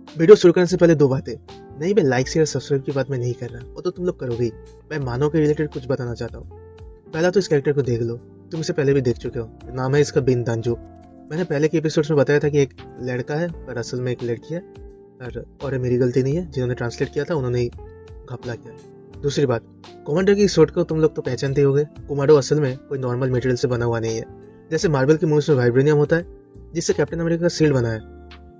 Video शुरू करने से पहले दो बातें। नहीं, मैं लाइक शेयर सब्सक्राइब की बात मैं नहीं कर रहा, वो तो तुम लोग करोगे ही। मैं मानव के रिलेटेड कुछ बताना चाहता हूँ। पहला तो इस कैरेक्टर को देख लो, तुम इसे पहले भी देख चुके हो। नाम है इसका बिन दांजो। मैंने पहले के एपिसोड्स में बताया था कि एक लड़का है पर असल में एक लड़की है, और ये मेरी गलती नहीं है। जिन्होंने ट्रांसलेट किया था उन्होंने ही घपला किया। दूसरी बात, कोमांडर की शॉट को तुम लोग तो पहचानते होगे। कोमांडो असल में कोई नॉर्मल मटेरियल से बना हुआ नहीं है। जैसे मार्वल की मूवीज में वाइब्रेनियम होता है जिससे कैप्टन अमेरिका का शील्ड बना है,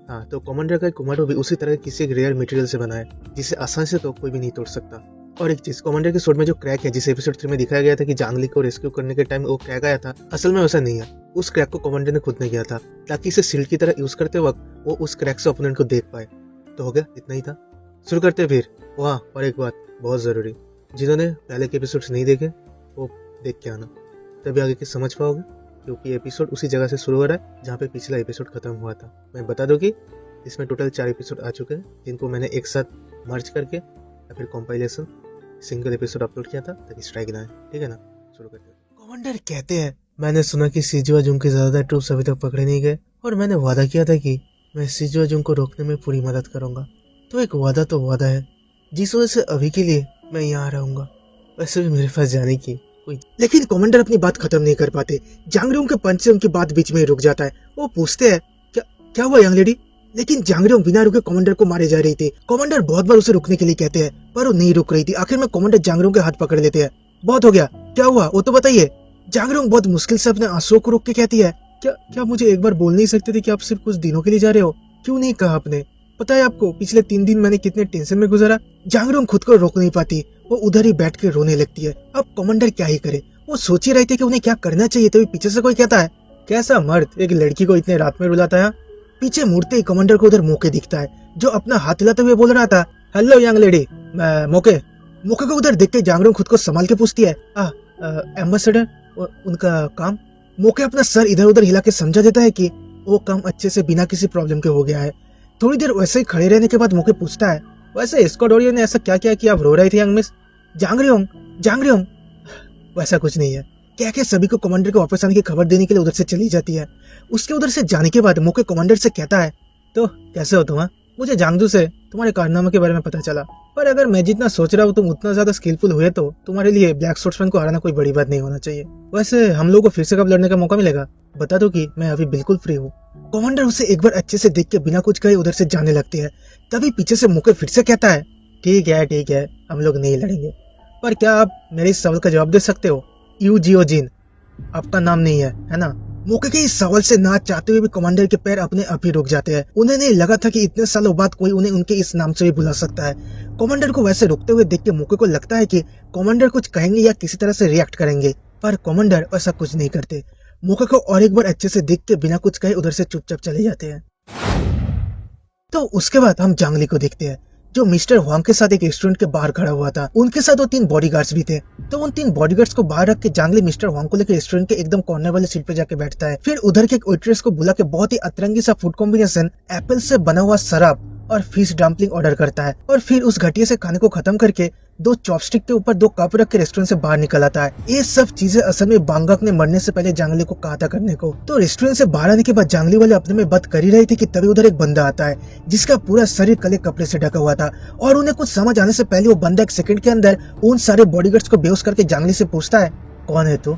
हाँ, तो कमांडर का कोमांडो भी उसी तरह किसी एक रेयर मटेरियल से बना है जिसे आसानी से तो कोई भी नहीं तोड़ सकता। और एक चीज, कमांडर के शॉट में जो क्रैक है, जिसे एपिसोड 3 में दिखाया गया था कि जांगली को रेस्क्यू करने के टाइम वो क्रैक आया था, असल में वैसा नहीं है। उस क्रैक को कमांडर ने खुद ने किया था ताकि इसे शील्ड की तरह यूज करते वक्त वो उस क्रैक से ओपोनेंट को देख पाए। तो हो गया, इतना ही था। शुरू करते फिर। वहाँ और एक बात बहुत जरूरी, जिन्होंने पहले के एपिसोड्स नहीं देखे वो देख के आना, तभी आगे की समझ पाओगे, क्योंकि एपिसोड उसी जगह से शुरू हो रहा है जहाँ पे पिछला एपिसोड खत्म हुआ था। मैं बता दूं कि इसमें टोटल 4 एपिसोड आ चुके हैं, जिनको मैंने एक साथ मर्ज करके या फिर कॉम्पाइलेशन सिंगल एपिसोड अपलोड किया था ताकि स्ट्राइक ना आए। ठीक है ना, शुरू करते हैं। कमांडर कहते हैं, मैंने सुना कि सिजुआ जुंग के ज्यादा ट्रूप्स अभी तक पकड़े नहीं गए और मैंने वादा किया था कि मैं सिजुआ जुंग को रोकने में पूरी मदद करूंगा। तो एक वादा तो वादा है, जिस वजह से अभी के लिए मैं यहाँ रहूंगा। वैसे भी मेरे पास जाने की कोई, लेकिन कमांडर अपनी बात खत्म नहीं कर पाते। जांगरियोंग के पंच से उनकी बात बीच में ही रुक जाता है। वो पूछते हैं, क्या हुआ यंग लेडी? लेकिन जांगरियोंग बिना रुके कमांडर को मारे जा रही थी। कमांडर बहुत बार उसे रुकने के लिए कहते हैं पर वो नहीं रुक रही थी। आखिर में कमांडर जांगरियोंग के हाथ पकड़ लेते हैं। बहुत हो गया, क्या हुआ वो तो बताइए। जांगरियोंग बहुत मुश्किल से अपने आंसुओं को रोक के कहती है, क्या मुझे एक बार बोल नहीं सकते थे कि आप सिर्फ कुछ दिनों के लिए जा रहे हो? क्यों नहीं कहा आपने? पता है आपको पिछले 3 दिन मैंने कितने टेंशन में गुजारा? जांगरियोंग खुद को रोक नहीं पाती, वो उधर ही बैठ के रोने लगती है। अब कमांडर क्या ही करे, वो सोच ही रहे थे कि उन्हें क्या करना चाहिए, तभी पीछे से कोई कहता है, कैसा मर्द एक लड़की को इतने रात में रुलाता है? पीछे मुड़ते ही कमांडर को उधर मोके दिखता है, जो अपना हाथ हिलाते हुए बोल रहा था, हेलो यंग लेडी, मोके को उधर देखते जांगरियोंग खुद को संभाल के पूछती है, एम्बेसडर उनका काम? मोके अपना सर इधर उधर हिला के समझा देता है कि वो काम अच्छे से बिना किसी प्रॉब्लम के हो गया है। थोड़ी देर वैसे ही खड़े रहने के बाद मोके पूछता है, वैसे स्क्वाडोरियो ने ऐसा क्या किया कि आप रो रही थी यंग मिस? जांगरियोंग वैसा कुछ नहीं है, क्या क्या सभी को कमांडर को वापस आने की खबर देने के लिए उधर से चली जाती है। उसके उधर से जाने के बाद मोके कमांडर से कहता है, तो कैसे हो तुम? मुझे जांगदू से तुम्हारे कारनामे के बारे में पता चला, पर अगर मैं जितना सोच रहा हूँ तुम उतना ज्यादा स्किलफुल हुए तो तुम्हारे लिए ब्लैक सोर्समैन को हराना कोई बड़ी बात नहीं होना चाहिए। वैसे हम लोगों को फिर से कब लड़ने का मौका मिलेगा? बता दो कि मैं अभी बिल्कुल फ्री हूँ। कमांडर उसे एक बार अच्छे से देख के बिना कुछ कहे उधर से जाने लगते हैं। तभी पीछे से मोके फिर से कहता है, ठीक है, हम लोग नहीं लड़ेंगे, पर क्या आप मेरे इस सवाल का जवाब दे सकते हो? यू जियो जिन आपका नाम नहीं है ना? मोके के इस सवाल से ना चाहते हुए भी कमांडर के पैर अपने आप ही रुक जाते हैं। उन्हें नहीं लगा था कि इतने सालों बाद कोई उन्हें उनके इस नाम से भी बुला सकता है। कमांडर को वैसे रुकते हुए देख के मोके को लगता है कि कमांडर कुछ कहेंगे या किसी तरह से रिएक्ट करेंगे, पर कमांडर ऐसा कुछ नहीं करते। मोके को और एक बार अच्छे से देख के बिना कुछ कहे उधर से चुपचाप चले जाते हैं। तो उसके बाद हम जांगली को देखते हैं, जो मिस्टर हुआंग के साथ एक रेस्टोरेंट के बाहर खड़ा हुआ था। उनके साथ वो 3 बॉडीगार्ड्स भी थे। तो उन 3 बॉडीगार्ड्स को बाहर रख के जांगली मिस्टर हुआंग को लेकर रेस्टोरेंट के एकदम कॉर्नर वाले सीट पे जाके बैठता है। फिर उधर के एक वेट्रेस को बुला के बहुत ही अतरंगी सा फूड कॉम्बिनेशन, एप्पल से बना हुआ शराब और फिश डम्पलिंग ऑर्डर करता है, और फिर उस घटिया से खाने को खत्म करके 2 चॉपस्टिक के ऊपर 2 कप रख के रेस्टोरेंट से बाहर निकल आता है। ये सब चीजें असल में बांगक ने मरने से पहले जांगली को कहा था करने को। तो रेस्टोरेंट से बाहर आने के बाद जांगली वाले अपने में बात कर ही रहे थे कि तभी उधर एक बंदा आता है, जिसका पूरा शरीर काले कपड़े से ढका हुआ था, और उन्हें कुछ समझ आने से पहले वो बंदा 1 सेकंड के अंदर उन सारे बॉडीगार्ड्स को बेहोश करके जांगली से पूछता है, कौन है तू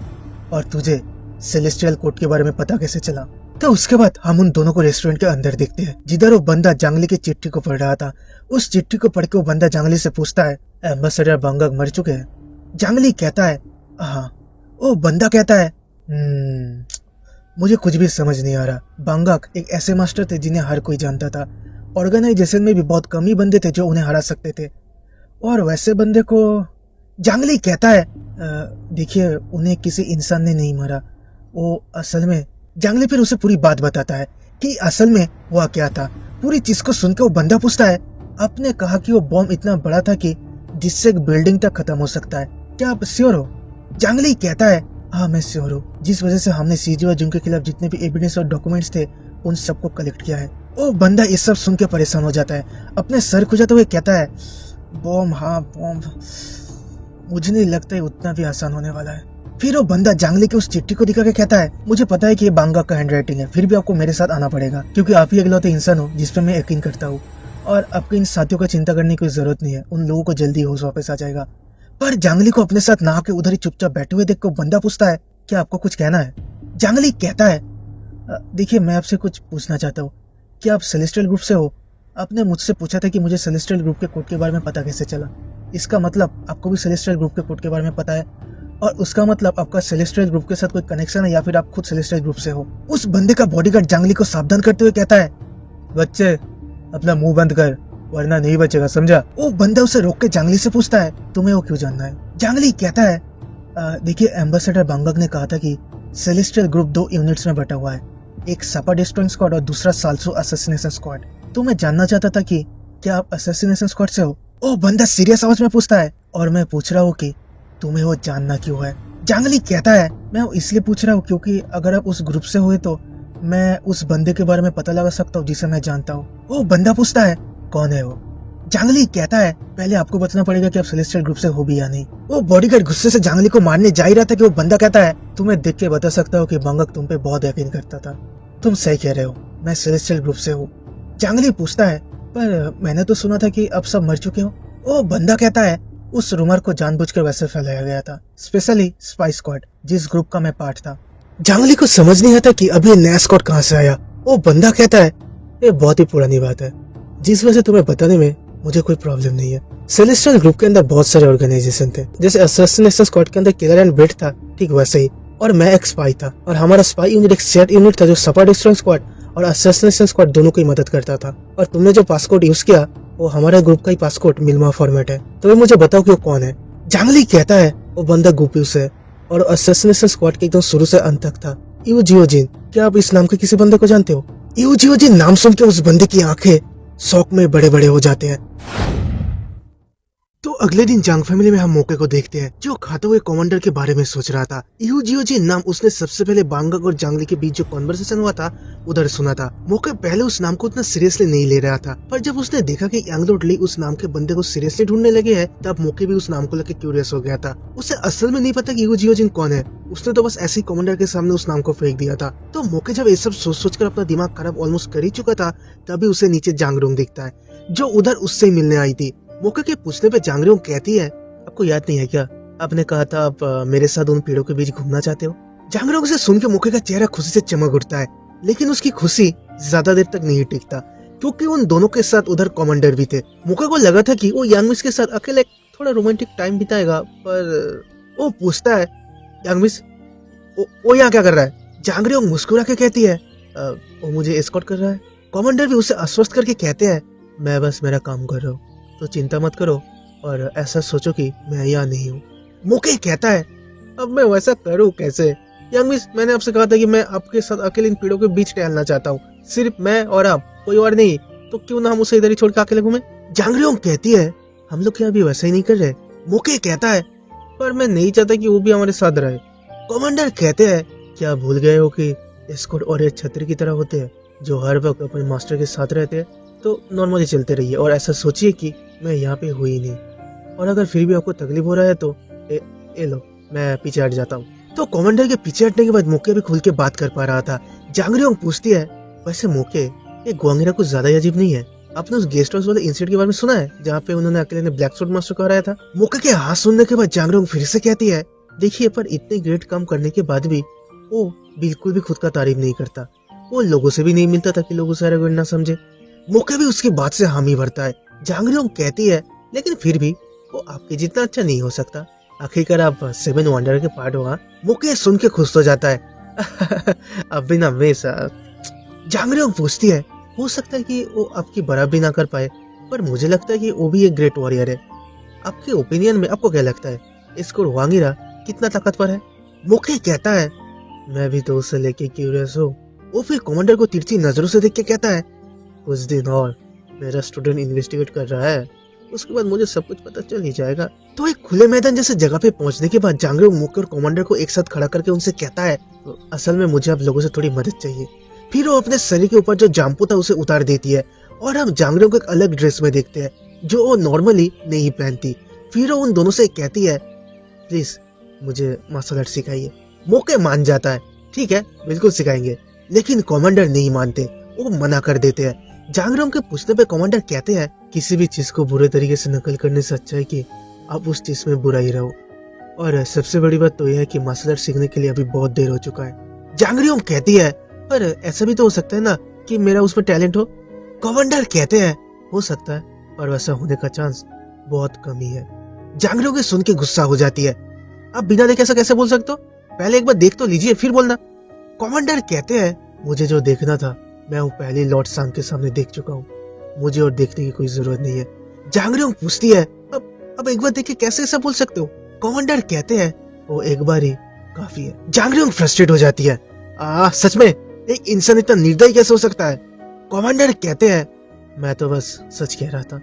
और तुझे सेलेस्टियल कोड के बारे में पता कैसे चला? तो उसके बाद हम उन दोनों को रेस्टोरेंट के अंदर देखते हैं, जिधर वो बंदा जांगली की चिट्ठी को पढ़ रहा था। उस चिट्ठी को पढ़ के वो बंदा जांगली से पूछता है, एम्बेसडर बांगक मर चुके हैं? जांगली कहता है, हाँ। वो बंदा कहता है, मुझे कुछ भी समझ नहीं आ रहा। बांगक एक ऐसे मास्टर थे जिन्हें हर कोई जानता था। ऑर्गेनाइजेशन में भी बहुत कम ही बंदे थे जो उन्हें हरा सकते थे, और वैसे बंदे को। जांगली कहता है, देखिए उन्हें किसी इंसान ने नहीं मारा, वो असल में। जांगली फिर उसे पूरी बात बताता है कि असल में हुआ क्या था। पूरी चीज को सुनकर वो बंदा पूछता है, आपने कहा कि वो बॉम्ब इतना बड़ा था कि जिससे एक बिल्डिंग तक खत्म हो सकता है, क्या आप श्योर हो? जांगली कहता है, हाँ मैं श्योर हूँ, जिस वजह से हमने सिजुआ जुंग के खिलाफ जितने भी एविडेंस और डॉक्यूमेंट्स थे उन सबको कलेक्ट किया है। वो बंदा ये सब सुन के परेशान हो जाता है, अपने सर खुजाते हुए कहता है, बॉम्ब, हाँ बॉम्ब, मुझे नहीं लगता है उतना भी आसान होने वाला है। फिर वो बंदा जांगली के उस चिट्ठी को दिखा के कहता है, मुझे पता है कि ये बांगक का हैंड राइटिंग है, फिर भी आपको मेरे साथ आना पड़ेगा, क्योंकि आप ही इकलौते इंसान हो जिस पे मैं यकीन करता हूँ। और आपको इन साथियों का चिंता करने की जरूरत नहीं है, उन लोगों को जल्दी होश वापस आ जाएगा। पर जांगली को अपने साथ ना के उधर ही चुपचाप बैठे हुए देख को बंदा पूछता है, क्या आपको कुछ कहना है? जांगली कहता है, देखिए मैं आपसे कुछ पूछना चाहता हूँ, क्या आप सेलेस्टियल ग्रुप से हो? आपने मुझसे पूछा था कि मुझे सेलेस्टियल ग्रुप के कोड के बारे में पता कैसे चला। इसका मतलब आपको भी सेलेस्टियल ग्रुप के कोड के बारे में पता है, और उसका मतलब आपका सेलेस्टियल ग्रुप के साथ कोई कनेक्शन है या फिर आप खुद सेलेस्टियल ग्रुप से हो। उस बंदे का बॉडीगार्ड जांगली को सावधान करते हुए कहता है, बच्चे अपना मुंह बंद कर वरना नहीं बचेगा, समझा? वो बंदा उसे रोक के जांगली से पूछता है, तुम्हें वो क्यों जानना है? जांगली कहता है, देखिए एम्बेसडर बांगक ने कहा था कि सेलेस्टियल ग्रुप 2 यूनिट्स में बटा हुआ है, एक सपा डिस्ट्रॉइंग स्क्वाड और दूसरा साल्सो असैसिनेशन स्क्वाड। तो मैं जानना चाहता था कि क्या आप असैसिनेशन स्क्वाड से हो? ओ बंदा सीरियस आवाज में पूछता है, और मैं पूछ रहा हूँ कि तुम्हें वो जानना क्यों है? जांगली कहता है, मैं इसलिए पूछ रहा हूँ क्योंकि अगर आप उस ग्रुप से हुए तो मैं उस बंदे के बारे में पता लगा सकता हूँ जिसे मैं जानता हूँ। वो बंदा पूछता है, कौन है वो? जांगली कहता है, पहले आपको बताना पड़ेगा कि आप सेलेस्टियल ग्रुप से हो भी या नहीं। वो बॉडीगार्ड गुस्से से जांगली को मारने जा ही रहा था कि वो बंदा कहता है, तुम्हें देख के बता सकता हूँ कि बांगक तुम पे बहुत यकीन करता था। तुम सही कह रहे हो, मैं सेलेस्टियल ग्रुप से हूँ। जांगली पूछता है, पर मैंने तो सुना था कि अब सब मर चुके हो। वो बंदा कहता है, उस रूमर को जानबूझकर वैसे फैलाया गया था, स्पेशली स्पाई स्क्वाड जिस ग्रुप का मैं पार्ट था। जांगली को समझ नहीं आता कि अभी ये नया स्क्वाड कहाँ से आया। वो बंदा कहता है, ये बहुत ही पुरानी बात है, जिस वजह से तुम्हें बताने में मुझे कोई प्रॉब्लम नहीं है। सेलेस्टियल ग्रुप के अंदर बहुत सारे ऑर्गेनाइजेशन थे, जैसे असैसिनेशन स्क्वाड के अंदर किलर एंड ब्रेड था, ठीक वैसे ही, और मैं एक स्पाई था, और हमारा स्पाई यूनिट एक सेट यूनिट था जो सपा डिस्ट्रॉइंग स्क्वाड और असैसिनेशन स्क्वाड दोनों की मदद करता था। और तुमने जो पासकोड यूज किया वो हमारे ग्रुप का ही पासकोड मिलमा फॉर्मेट है, तो मुझे बताओ कि वो कौन है? जांगली कहता है, वो बंदा गुपियस है और असैसिनेशन स्क्वाड के एकदम शुरू से अंत तक था। इवो जियोजिन, क्या आप इस नाम के किसी बंदे को जानते हो? इवो जियोजिन नाम सुन के उस बंदे की आंखें शौक में बड़े बड़े हो जाते हैं। तो अगले दिन जांग फैमिली में हम मौके को देखते हैं, जो खाते हुए कमांडर के बारे में सोच रहा था। इहू जियोजिन नाम उसने सबसे पहले बांगक और जांगली के बीच जो कॉन्वर्सेशन हुआ था उधर सुना था। मौके पहले उस नाम को उतना सीरियसली नहीं ले रहा था, पर जब उसने देखा कि यांगलोड ली उस नाम के बंदे को सीरियसली ढूंढने लगे हैं, तब मौके भी उस नाम को लेकर क्यूरियस हो गया था। उसे असल में नहीं पता कि इहू जियोजिन कौन है, उसने तो बस ऐसे ही कमांडर के सामने उस नाम को फेंक दिया था। तो मौके जब ये सब सोच कर अपना दिमाग खराब ऑलमोस्ट कर ही चुका था, तभी उसे नीचे जांगरोंग दिखता है, जो उधर उससे मिलने आई थी। मौके के पूछने पे जांगरोंग कहती है, आपको याद नहीं है क्या, आपने कहा था आप मेरे साथ उन पेड़ों के बीच घूमना चाहते हो? जांगरोंग से सुन के मौके का चेहरा खुशी से चमक उठता है, लेकिन उसकी खुशी ज्यादा देर तक नहीं टिकता, क्योंकि उन दोनों के साथ उधर कमांडर भी थे। मौके को लगा था कि वो यांगमिस के साथ अकेले थोड़ा रोमांटिक टाइम बिताएगा, पर वो पूछता है, यांगमिस वो यहाँ क्या कर रहा है? जांगरोंग मुस्कुरा के कहती है, वो मुझे एस्कॉर्ट कर रहा है। कमांडर भी उसे आश्वस्त करके कहते हैं, मैं बस मेरा काम कर रहा हूँ, तो चिंता मत करो और ऐसा सोचो कि मैं यहाँ नहीं हूँ। मोके कहता है, अब मैं वैसा करूँ कैसे? यांगमिस, मैंने आपसे कहा था कि मैं आपके साथ अकेले इन पेड़ों के बीच टहलना चाहता हूँ, सिर्फ मैं और आप, कोई और नहीं, तो क्यों ना हम उसे इधर ही छोड़ के अकेले घूमे? जांगरोंग कहती है, हम लोग क्या अभी वैसा ही नहीं कर रहे? मोके कहता है, पर मैं नहीं चाहता कि वो भी हमारे साथ रहे। कमांडर कहते हैं, क्या भूल गए हो कि एस्कॉर्ट और एक छतरी की तरह होते हैं जो हर वक्त अपने मास्टर के साथ रहते हैं? तो नॉर्मली चलते रहिए और ऐसा सोचिए कि मैं यहाँ पे हुई नहीं, और अगर फिर भी आपको तकलीफ हो रहा है तो ए लो, मैं पीछे हट जाता हूँ। तो कमांडर के पीछे हटने के बाद मौके भी खुल के बात कर पा रहा था। जांगरोंग पूछती है, वैसे मौके, ये ग्वांगिरा कुछ ज्यादा अजीब नहीं है? आपने उस गेस्ट हाउस वाले इंसिडेंट के बारे में सुना है जहाँ पे उन्होंने अकेले ने ब्लैक सूट मास्टर को हराया था? मौके के हाथ सुनने के बाद जांगरोंग फिर से कहती है, देखिए, पर इतने ग्रेट काम करने के बाद भी वो बिल्कुल भी खुद का तारीफ नहीं करता, वो लोगों से भी नहीं मिलता ताकि लोग उसे एरोगेंट ना समझे। मौके भी उसकी बात से हामी भरता है। जांगरोंग कहती है, लेकिन फिर भी वो आपके जितना अच्छा नहीं हो सकता, आखिरकार आप 7 वंडर के पार्ट हो। मौके सुन के खुश हो जाता है। अब भी ना वैसा। जांगरोंग पूछती है, हो सकता है कि वो आपकी बराबरी ना कर पाए, पर मुझे लगता है कि वो भी एक ग्रेट वॉरियर है। आपके ओपिनियन में आपको क्या लगता है, इसको ग्वांगिरा कितना ताकतवर है? मौके कहता है, मैं भी तो उसे लेके क्यूरियस हूँ। वो फिर कमांडर को तिरछी नजरों से देख के कहता है, कुछ दिन और मेरा स्टूडेंट इन्वेस्टिगेट कर रहा है, उसके बाद मुझे सब कुछ पता चल ही जाएगा। तो एक खुले मैदान जैसे जगह पे पहुंचने के बाद जांगरोंग मौके और कमांडर को एक साथ खड़ा करके उनसे कहता है, असल में मुझे आप लोगों से थोड़ी मदद चाहिए। फिर वो अपने शरीर के ऊपर जो जाम्पू था उसे उतार देती है और हम जांगरोंग को एक अलग ड्रेस में देखते हैं जो वो नॉर्मली नहीं पहनती। फिर वो उन दोनों से कहती है, प्लीज मुझे मार्शल आर्ट सिखाइए। मौके मान जाता है, ठीक है बिल्कुल सिखाएंगे, लेकिन कमांडर नहीं मानते, वो मना कर देते हैं। जांगरोंग के पूछने पे कमांडर कहते हैं किसी भी चीज को बुरे तरीके से नकल करने से अच्छा है कि आप उस चीज में बुरा ही रहो। और सबसे बड़ी बात तो यह है कि मार्शल आर्ट सीखने के लिए अभी बहुत देर हो चुका है। जांगरियोंग कहती है पर ऐसा भी तो हो सकता है ना कि मेरा उसमें टैलेंट हो। कमांडर कहते हैं हो सकता है पर वैसा होने का चांस बहुत कम ही है। जांगरियोंग सुन के गुस्सा हो जाती है, आप बिना देखे ऐसा कैसे बोल सकते हो, पहले एक बार देख तो लीजिए फिर बोलना। कमांडर कहते हैं मुझे जो देखना था मैं वो पहले लॉर्ड सांग के सामने देख चुका हूँ, मुझे और देखने की कोई जरूरत नहीं है। जांगरियोंग पूछती है अब एक बार देख के कैसे ऐसा बोल सकते हो। कमांडर कहते हैं वो एक बार ही काफी है। जांगरियोंग फ्रस्ट्रेट हो जाती है, सच में एक इंसान इतना निर्दयी कैसे हो सकता है। कमांडर कहते हैं मैं तो बस सच कह रहा था।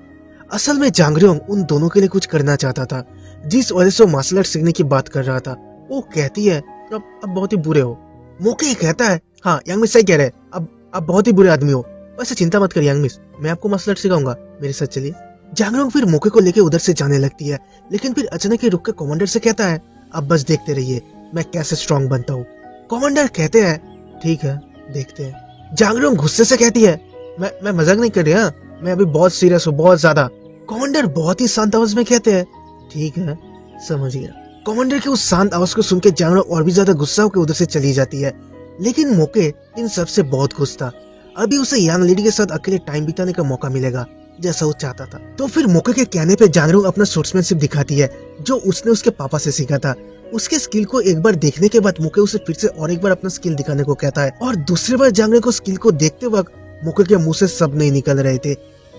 असल में जांगरियोंग उन दोनों के लिए कुछ करना चाहता था जिस वजह से वो मार्शल आर्ट सीखने की बात कर रहा था। वो कहती है अब बहुत ही बुरे हो। मोके कहता है हाँ यांगमिस सही कह रहे, अब बहुत ही बुरे आदमी हो, वैसे चिंता मत कर यांगमिस, मैं आपको मार्शल आर्ट सिखाऊंगा, मेरे साथ चलिए। जांगरियोंग फिर मोके को लेके उधर से जाने लगती है, लेकिन फिर अचानक ही रुक के कमांडर से कहता है अब बस देखते रहिए मैं कैसे स्ट्रॉन्ग बनता हूँ। कमांडर कहते हैं ठीक है देखते हैं। जांगरियोंग गुस्से से कहती है मैं मजाक नहीं कर रही, मैं अभी बहुत सीरियस हूँ, बहुत ज्यादा। कमांडर बहुत ही शांत आवाज में कहते हैं ठीक है समझ गया। कमांडर के उस शांत आवाज को सुन के जांगरियोंग और भी ज्यादा गुस्सा होकर उधर से चली जाती है, लेकिन मोके इन सब से बहुत खुश था। अभी उसे यांग लेडी के साथ अकेले टाइम बिताने का मौका मिलेगा जैसा वो चाहता था। तो फिर मोके के कहने पे जांगरियोंग अपना स्पोर्ट्समैनशिप दिखाती है जो उसने उसके पापा से सीखा था। उसके स्किल को एक बार देखने के बाद मोके उसे फिर से और एक बार अपना स्किल दिखाने को कहता है, और दूसरी बार जांगरियोंग को स्किल को देखते वक्त मोके के मुंह से सब नहीं निकल रहे थे,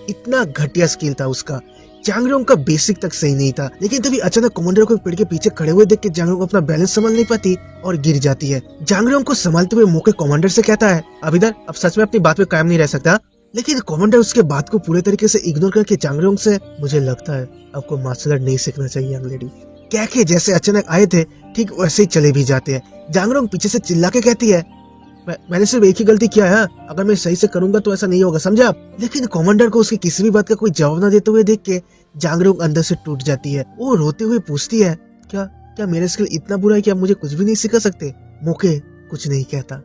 इतना घटिया स्किल था उसका। जांगरियोंग का बेसिक तक सही नहीं था, लेकिन तभी अचानक कमांडर को एक पेड़ के पीछे खड़े हुए देख के जांगरियोंग अपना बैलेंस संभाल नहीं पाती और गिर जाती है। जांगरियोंग को संभालते हुए मोके कमांडर से कहता है अब इधर, अब सच में अपनी बात पे कायम नहीं रह सकता। लेकिन कमांडर उसके बात को पूरे तरीके से इग्नोर करके जांगरियोंग से मुझे लगता है आपको मार्शल आर्ट नहीं सीखना चाहिए यंग लेडी, कह के जैसे अचानक आए थे ठीक वैसे ही चले भी जाते हैं। जांगरियोंग पीछे से चिल्ला के कहती है मैंने सिर्फ एक ही गलती किया है, अगर मैं सही से करूंगा तो ऐसा नहीं होगा, समझा आप। लेकिन कमांडर को उसकी किसी भी बात का कोई जवाब न देते हुए देख के जांगरियोंग अंदर से टूट जाती है। वो रोते हुए पूछती है क्या मेरा स्किल इतना बुरा है कि आप मुझे कुछ भी नहीं सिखा सकते। मोके कुछ नहीं कहता।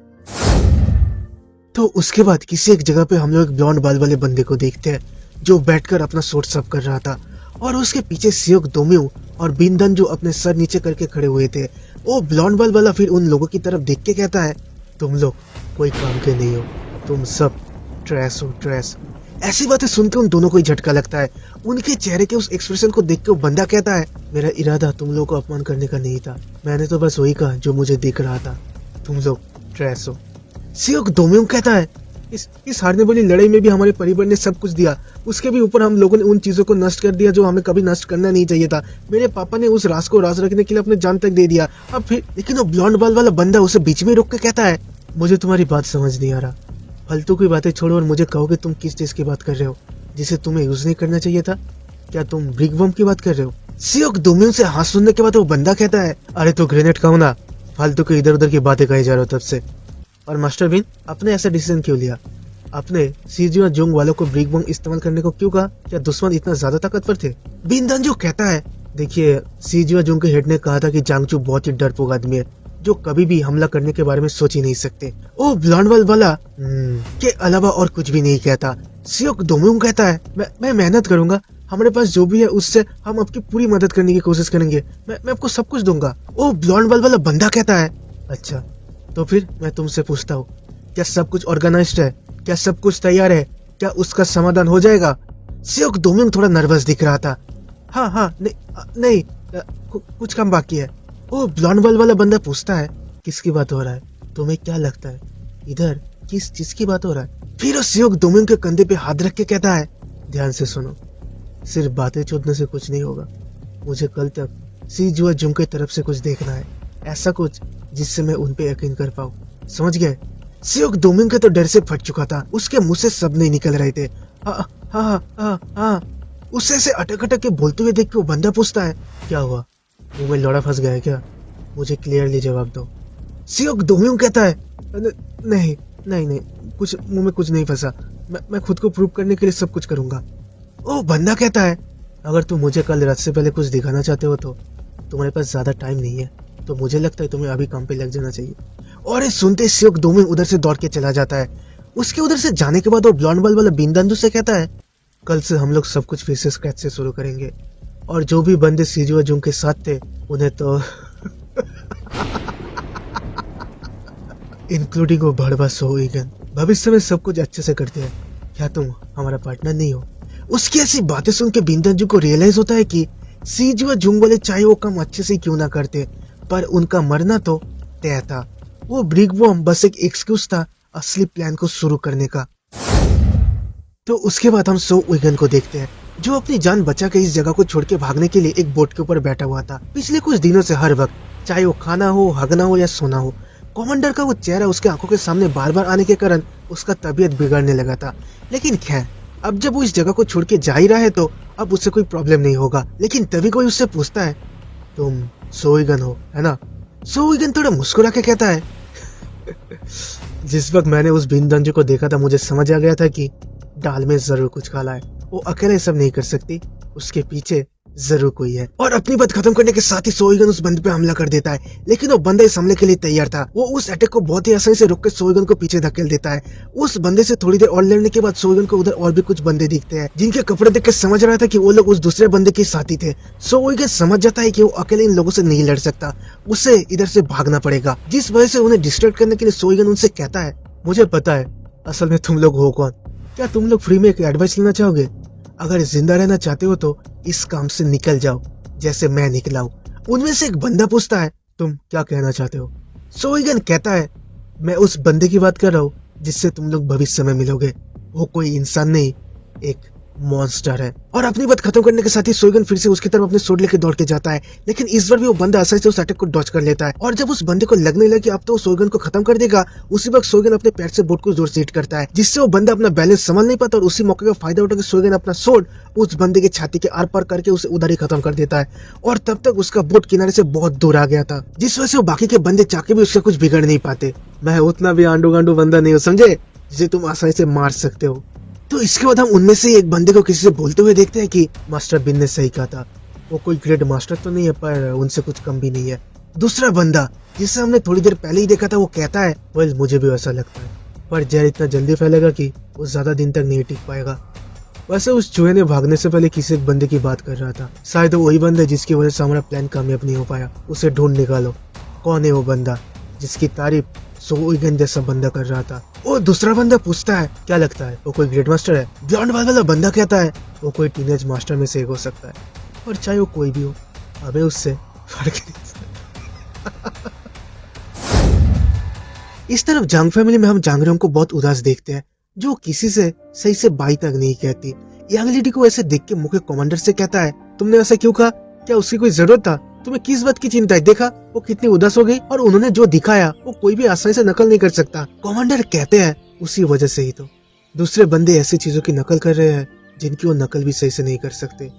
तो उसके बाद किसी एक जगह पे हम लोग एक ब्लॉन्ड बाल वाले बंदे को देखते हैं जो बैठकर अपना सोट साफ कर रहा था, और उसके पीछे सियोक दोम्यू और बिंदन जो अपने सर नीचे करके खड़े हुए थे। वो ब्लॉन्ड बाल वाला फिर उन लोगों की तरफ देख के कहता है तुम लोग कोई काम के नहीं हो, तुम सब ट्रैश हो, ट्रैश। ऐसी बातें सुन के उन दोनों को ही झटका लगता है। उनके चेहरे के उस एक्सप्रेशन को देख के वो बंदा कहता है मेरा इरादा तुम लोगों को अपमान करने का नहीं था, मैंने तो बस वही कहा जो मुझे दिख रहा था, तुम लोग ट्रैश हो। सियोक दोम्यू कहता है इस हारने वाली लड़ाई में भी हमारे परिवार ने सब कुछ दिया, उसके भी ऊपर हम लोगों ने उन चीजों को नष्ट कर दिया जो हमें कभी नष्ट करना नहीं चाहिए था। मेरे पापा ने उस राज को राज रखने के लिए अपने जान तक दे दिया। अब फिर लेकिन वो ब्लॉन्ड बाल वाला बंदा उसे बीच में रोक के कहता है मुझे तुम्हारी बात समझ नहीं आ रहा, फालतू की बातें छोड़ो और मुझे कहो कि तुम किस चीज की बात कर रहे हो जिसे तुम्हें यूज नहीं करना चाहिए था। क्या तुम ब्रिक बम की बात कर रहे हो? सियोक दोम्यू से हाथ सुनने के बाद वो बंदा कहता है अरे तो ग्रेनेड खाओ ना, फालतू के इधर उधर की बातें कही जा रहे हो तब से। और मास्टर बिन आपने ऐसा डिसीजन क्यों लिया? आपने सीजुआ जोंग वालों को ब्रिक बम इस्तेमाल करने को क्यों कहा? क्या दुश्मन इतना ज्यादा ताकतवर थे? बिंदन जो कहता है देखिए सीजुआ जोंग के हेड ने कहा था कि जांगचू बहुत ही डरपोक आदमी है जो कभी भी हमला करने के बारे में सोच ही नहीं सकते। ओ ब्लॉन्ड वाला के अलावा और कुछ भी नहीं कहता। सियोक दोम्यू कहता है मैं मेहनत करूंगा, हमारे पास जो भी है उससे हम आपकी पूरी मदद करने की कोशिश करेंगे, मैं आपको सब कुछ दूंगा। ओ ब्लॉन्ड वाला बंदा कहता है अच्छा तो फिर मैं तुमसे पूछता हूँ क्या सब कुछ ऑर्गेनाइज्ड है, क्या सब कुछ तैयार है, क्या उसका समाधान हो जाएगा? सियोक दोम्यू थोड़ा नर्वस दिख रहा था। हाँ नहीं कुछ काम बाकी है। ओ ब्लॉन्ड वाला बंदा पूछता है किसकी बात हो रहा है, तुम्हें क्या लगता है इधर किस चीज की बात हो रहा है? फिर वो सियोक दोम्यू के कंधे पे हाथ रख के कहता है ध्यान से सुनो, सिर्फ बातें चोदने से कुछ नहीं होगा, मुझे कल तक सीजुआ जोंग की तरफ से कुछ देखना है, ऐसा कुछ जिससे मैं उन पे यकीन कर पाऊं, समझ गए? सियोक दोम्यू के तो डर से फट चुका था, उसके मुंह से सब नहीं निकल रहे थे। हाँ उससे से अटक के बोलते हुए देख के वो बंदा पूछता है क्या हुआ, मुंह में लोड़ा फंस गया है क्या? मुझे क्लियरली जवाब दो। सियोक दोम्यू कहता है नहीं कुछ मुंह में कुछ नहीं फंसा, मैं खुद को प्रूव करने के लिए सब कुछ करूंगा। ओ बंदा कहता है अगर तुम मुझे कल रात से पहले कुछ दिखाना चाहते हो तो तुम्हारे पास ज्यादा टाइम नहीं है, तो मुझे लगता है तुम्हें अभी काम पे लग जाना चाहिए। और ये सुनते सियोक दोम्यू उधर से दौड़ के चला जाता है। उसके उधर से जाने के बाद वो ब्लॉन्ड बाल वाला बिंदांजू से कहता है, कल से हम लोग सब कुछ फिर से स्क्रैच से शुरू करेंगे, और जो भी बंदे सीजू जुंग के साथ थे उन्हें तो इंक्लूडिंग वो भड़वा सोईगन, भविष्य में सब कुछ अच्छे से करते हैं। क्या तुम हमारा पार्टनर नहीं हो? उसकी ऐसी बातें सुन के बिंदांजू को रियलाइज होता है कि सीजू जुंग वाले चाहे वो काम अच्छे से क्यों ना करते, पर उनका मरना तो तय था। वो ब्रिक बॉम्ब बस एक एक्सक्यूज था असली प्लान को शुरू करने का। तो उसके बाद हम सो उइगन को देखते हैं, जो अपनी जान बचा के इस जगह को छोड़ के भागने के लिए एक बोट के ऊपर बैठा हुआ था। पिछले कुछ दिनों से हर वक्त, चाहे वो खाना हो, हगना हो या सोना हो, कमांडर का वो चेहरा उसके आंखों के सामने बार बार आने के कारण उसका तबीयत बिगड़ने लगा था। लेकिन खैर, अब जब वो इस जगह को छोड़ के जा ही रहा है तो अब उससे कोई प्रॉब्लम नहीं होगा। लेकिन तभी कोई उससे पूछता है, तुम सोईगन हो, है ना? सोईगन थोड़ा मुस्कुरा के कहता है, जिस वक्त मैंने उस बिंदांजू को देखा था मुझे समझ आ गया था कि दाल में जरूर कुछ काला है। वो अकेले सब नहीं कर सकती, उसके पीछे जरूर कोई है। और अपनी बात खत्म करने के साथ ही सोईगन उस बंदे पे हमला कर देता है। लेकिन वो बंदा इस हमले के लिए तैयार था। वो उस अटैक को बहुत ही आसानी से रोक के सोईगन को पीछे धकेल देता है। उस बंदे से थोड़ी देर और लड़ने के बाद सोईगन को उधर और भी कुछ बंदे दिखते हैं, जिनके कपड़े देख के समझ रहा था कि वो लोग उस दूसरे बंदे के साथी थे। सोईगन समझ जाता है कि वो अकेले इन लोगों से नहीं लड़ सकता, उसे इधर से भागना पड़ेगा। जिस वजह से उन्हें डिस्ट्रैक्ट करने के लिए सोईगन उनसे कहता है, मुझे पता है असल में तुम लोग हो कौन। क्या तुम लोग फ्री में एक एडवाइस लेना चाहोगे? अगर जिंदा रहना चाहते हो तो इस काम से निकल जाओ, जैसे मैं निकला हूँ। उनमें से एक बंदा पूछता है, तुम क्या कहना चाहते हो? सोईगन कहता है, मैं उस बंदे की बात कर रहा हूँ जिससे तुम लोग भविष्य में मिलोगे। वो कोई इंसान नहीं, एक मॉन्स्टर है। और अपनी बात खत्म करने के साथ ही सोईगन फिर से उसकी तरफ अपने सोड लेके दौड़ के जाता है। लेकिन इस बार भी वो बंदा आसानी से उस अटैक को डॉच कर लेता है। और जब उस बंदे को लगने लगा कि अब तो वो सोईगन को खत्म कर देगा, उसी वक्त सोईगन अपने पैर से बोट को जोर से हिट करता है, जिससे वो बंदा अपना बैलेंस संभाल नहीं पाता। और उसी मौके का फायदा उठा के सोईगन अपना सोड उस बंदे की छाती के आर पार करके उसे उधर ही खत्म कर देता है। और तब तक उसका बोट किनारे से बहुत दूर आ गया था, जिस वजह से वो बाकी के बंदे चाके भी उसका कुछ बिगड़ नहीं पाते। मैं उतना भी आंडू गांडू बंदा नहीं हूँ, समझे, जिसे तुम आसानी से मार सकते हो। तो इसके बाद हम उनमें से एक बंदे को किसी से बोलते हुए देखते हैं कि मास्टर बिन ने सही कहा था, वो कोई ग्रेट मास्टर तो नहीं है, पर उनसे कुछ कम भी नहीं है। दूसरा बंदा, जिसे हमने थोड़ी देर पहले ही देखा था, वो कहता है, वेल मुझे भी वैसा लगता है, पर जहर इतना जल्दी फैलेगा कि वो ज्यादा दिन तक नहीं टिक पाएगा। वैसे उस चूहे ने भागने से पहले किसी एक बंदे की बात कर रहा था, शायद वो वही बंदा जिसकी वजह से हमारा प्लान कामयाब नहीं हो पाया। उसे ढूंढ निकालो, कौन है वो बंदा जिसकी तारीफ सोईगन जैसा बंदा कर रहा था। वो दूसरा बंदा पूछता है, क्या लगता है वो कोई ग्रेट मास्टर है? ब्लॉन्ड वाला बंदा कहता है, वो कोई टीनेज मास्टर में से एक हो सकता है, और चाहे वो कोई भी हो, अबे उससे फर्क नहीं पड़ता। इस तरफ जांग फैमिली में हम जांगरंग को बहुत उदास देखते हैं, जो किसी से सही से बाई तक नहीं कहती। यांग लेडी को ऐसे देख के मुख्य कमांडर से कहता है, तुमने ऐसा क्यों कहा? क्या उसकी कोई जरूरत था? तुम्हें किस बात की चिंता है? देखा वो कितनी उदास हो गई, और उन्होंने जो दिखाया वो कोई भी आसानी से नकल नहीं कर सकता। कमांडर कहते हैं, उसी वजह से ही तो दूसरे बंदे ऐसी चीजों की नकल कर रहे हैं जिनकी वो नकल भी सही से नहीं कर सकते।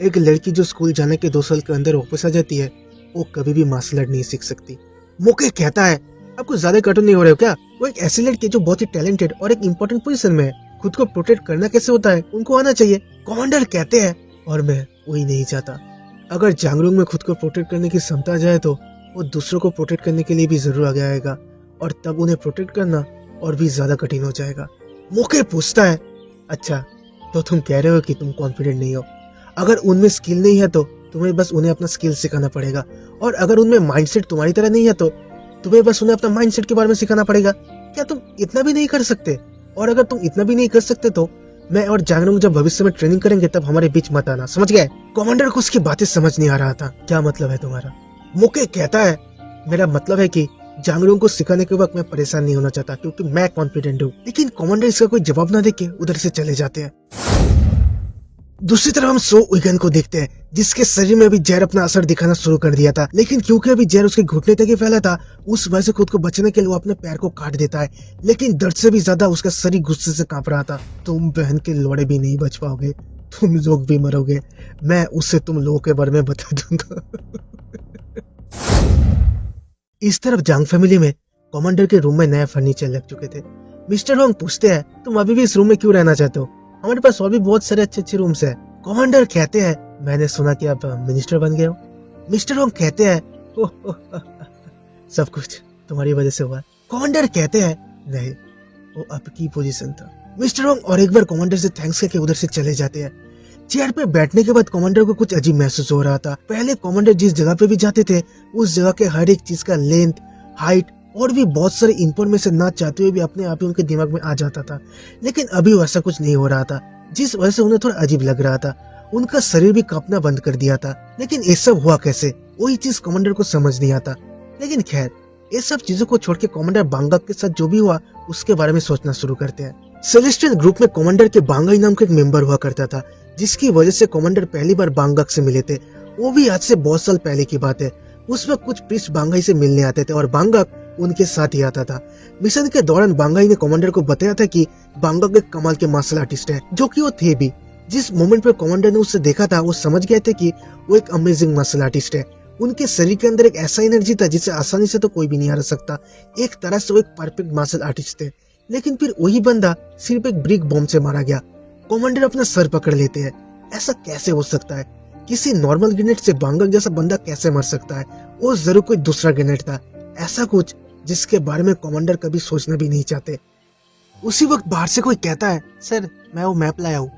एक लड़की जो स्कूल जाने के 2 साल के अंदर वापस आ जाती है, वो कभी भी मार्शल आर्ट नहीं सीख सकती। मोके कहता है, आपको ज्यादा कार्टून नहीं हो रहे हो क्या? वो एक ऐसी लड़की जो बहुत ही टैलेंटेड और एक इम्पोर्टेंट पोजीशन में है, खुद को प्रोटेक्ट करना कैसे होता है उनको आना चाहिए। कमांडर कहते हैं, और मैं वही नहीं चाहता। अगर जांगरुंग में खुद को प्रोटेक्ट करने की क्षमता आ जाए तो वो दूसरों को प्रोटेक्ट करने के लिए भी जरूर आगे आएगा, और तब उन्हें प्रोटेक्ट करना और भी ज्यादा कठिन हो जाएगा। मोके पूछता है, अच्छा तो तुम कह रहे हो कि तुम कॉन्फिडेंट नहीं हो? अगर उनमें स्किल नहीं है तो तुम्हें बस उन्हें अपना स्किल सिखाना पड़ेगा, और अगर उनमें माइंडसेट तुम्हारी तरह नहीं है तो तुम्हें बस उन्हें अपना माइंडसेट के बारे में सिखाना पड़ेगा। क्या तुम इतना भी नहीं कर सकते? और अगर तुम इतना भी नहीं कर सकते तो मैं और जांगरुंग जब भविष्य में ट्रेनिंग करेंगे तब हमारे बीच मत आना, समझ गए? कमांडर को उसकी बातें समझ नहीं आ रहा था। क्या मतलब है तुम्हारा? मोके कहता है, मेरा मतलब है कि जांगरुंग को सिखाने के वक्त मैं परेशान नहीं होना चाहता, क्योंकि मैं कॉन्फिडेंट हूँ। लेकिन कमांडर इसका कोई जवाब ना देके उधर से चले जाते हैं। दूसरी तरफ हम सो उइगन को देखते हैं, जिसके शरीर में अभी जहर अपना असर दिखाना शुरू कर दिया था। लेकिन क्योंकि अभी जहर उसके घुटने तक ही फैला था, उस वजह से खुद को बचने के लिए वो अपने पैर को काट देता है। लेकिन दर्द से भी ज्यादा उसका शरीर गुस्से से कांप रहा था। तुम बहन के लौड़े भी नहीं बच पाओगे, तुम लोग भी मरोगे, मैं उससे तुम लोगों के बारे में बता दूंगा। इस तरफ जांग फैमिली में कमांडर के रूम में नया फर्नीचर लग चुके थे। मिस्टर होंग पूछते हैं, तुम अभी भी इस रूम में क्यों रहना चाहते हो? हमारे पास और भी बहुत सारे अच्छे अच्छे रूम्स हैं। कमांडर कहते हैं, मैंने सुना कि आप मिनिस्टर बन गए हो। मिस्टर होंग कहते हैं, सब कुछ तुम्हारी वजह से हुआ। कमांडर कहते हैं, नहीं, वो आपकी पोजीशन था मिस्टर वोंग। और एक बार कमांडर से थैंक्स करके उधर से चले जाते हैं। चेयर पे बैठने के बाद कमांडर को कुछ अजीब महसूस हो रहा था। पहले कमांडर जिस जगह पे भी जाते थे उस जगह के हर एक चीज का लेंथ, हाइट और भी बहुत सारे इंफॉर्मेशन ना चाहते हुए भी अपने आप ही उनके दिमाग में आ जाता था। लेकिन अभी वैसा कुछ नहीं हो रहा था, जिस वजह से उन्हें थोड़ा अजीब लग रहा था। उनका शरीर भी कांपना बंद कर दिया था। लेकिन ये सब हुआ कैसे, वही चीज कमांडर को समझ नहीं आता। लेकिन खैर, ये सब चीजों को छोड़ के कमांडर बांगक के साथ जो भी हुआ उसके बारे में सोचना शुरू करते हैं। सेलेस्टियल ग्रुप में कमांडर के बांगाई नाम का एक मेंबर हुआ करता था, जिसकी वजह से कमांडर पहली बार बांगक से मिले थे। वो भी आज से बहुत साल पहले की बात है। उस वक्त कुछ प्रीस्ट बांगाई से मिलने आते थे और बांगक उनके साथ ही आता था। मिशन के दौरान बांगाई ने कमांडर को बताया था कि बांगक एक कमाल के मार्शल आर्टिस्ट है, जो कि वो थे भी। जिस मोमेंट पर कमांडर ने उससे देखा था वो समझ गए थे कि वो एक अमेजिंग मार्शल आर्टिस्ट है। उनके शरीर के अंदर एक ऐसा एनर्जी था जिसे आसानी से तो कोई भी नहीं हरा सकता। एक तरह से वो एक परफेक्ट मार्शल आर्टिस्ट थे। लेकिन फिर वही बंदा सिर्फ एक ब्रिक बॉम्ब से मारा गया। कमांडर अपना सर पकड़ लेते हैं। ऐसा कैसे हो सकता है? किसी नॉर्मल ग्रेनेड से बांगक जैसा बंदा कैसे मर सकता है? वो जरूर कोई दूसरा ग्रेनेड था, ऐसा कुछ जिसके बारे में कमांडर कभी सोचना भी नहीं चाहते। उसी वक्त बाहर से कोई कहता है, सर मैं वो मैप लाया हूँ।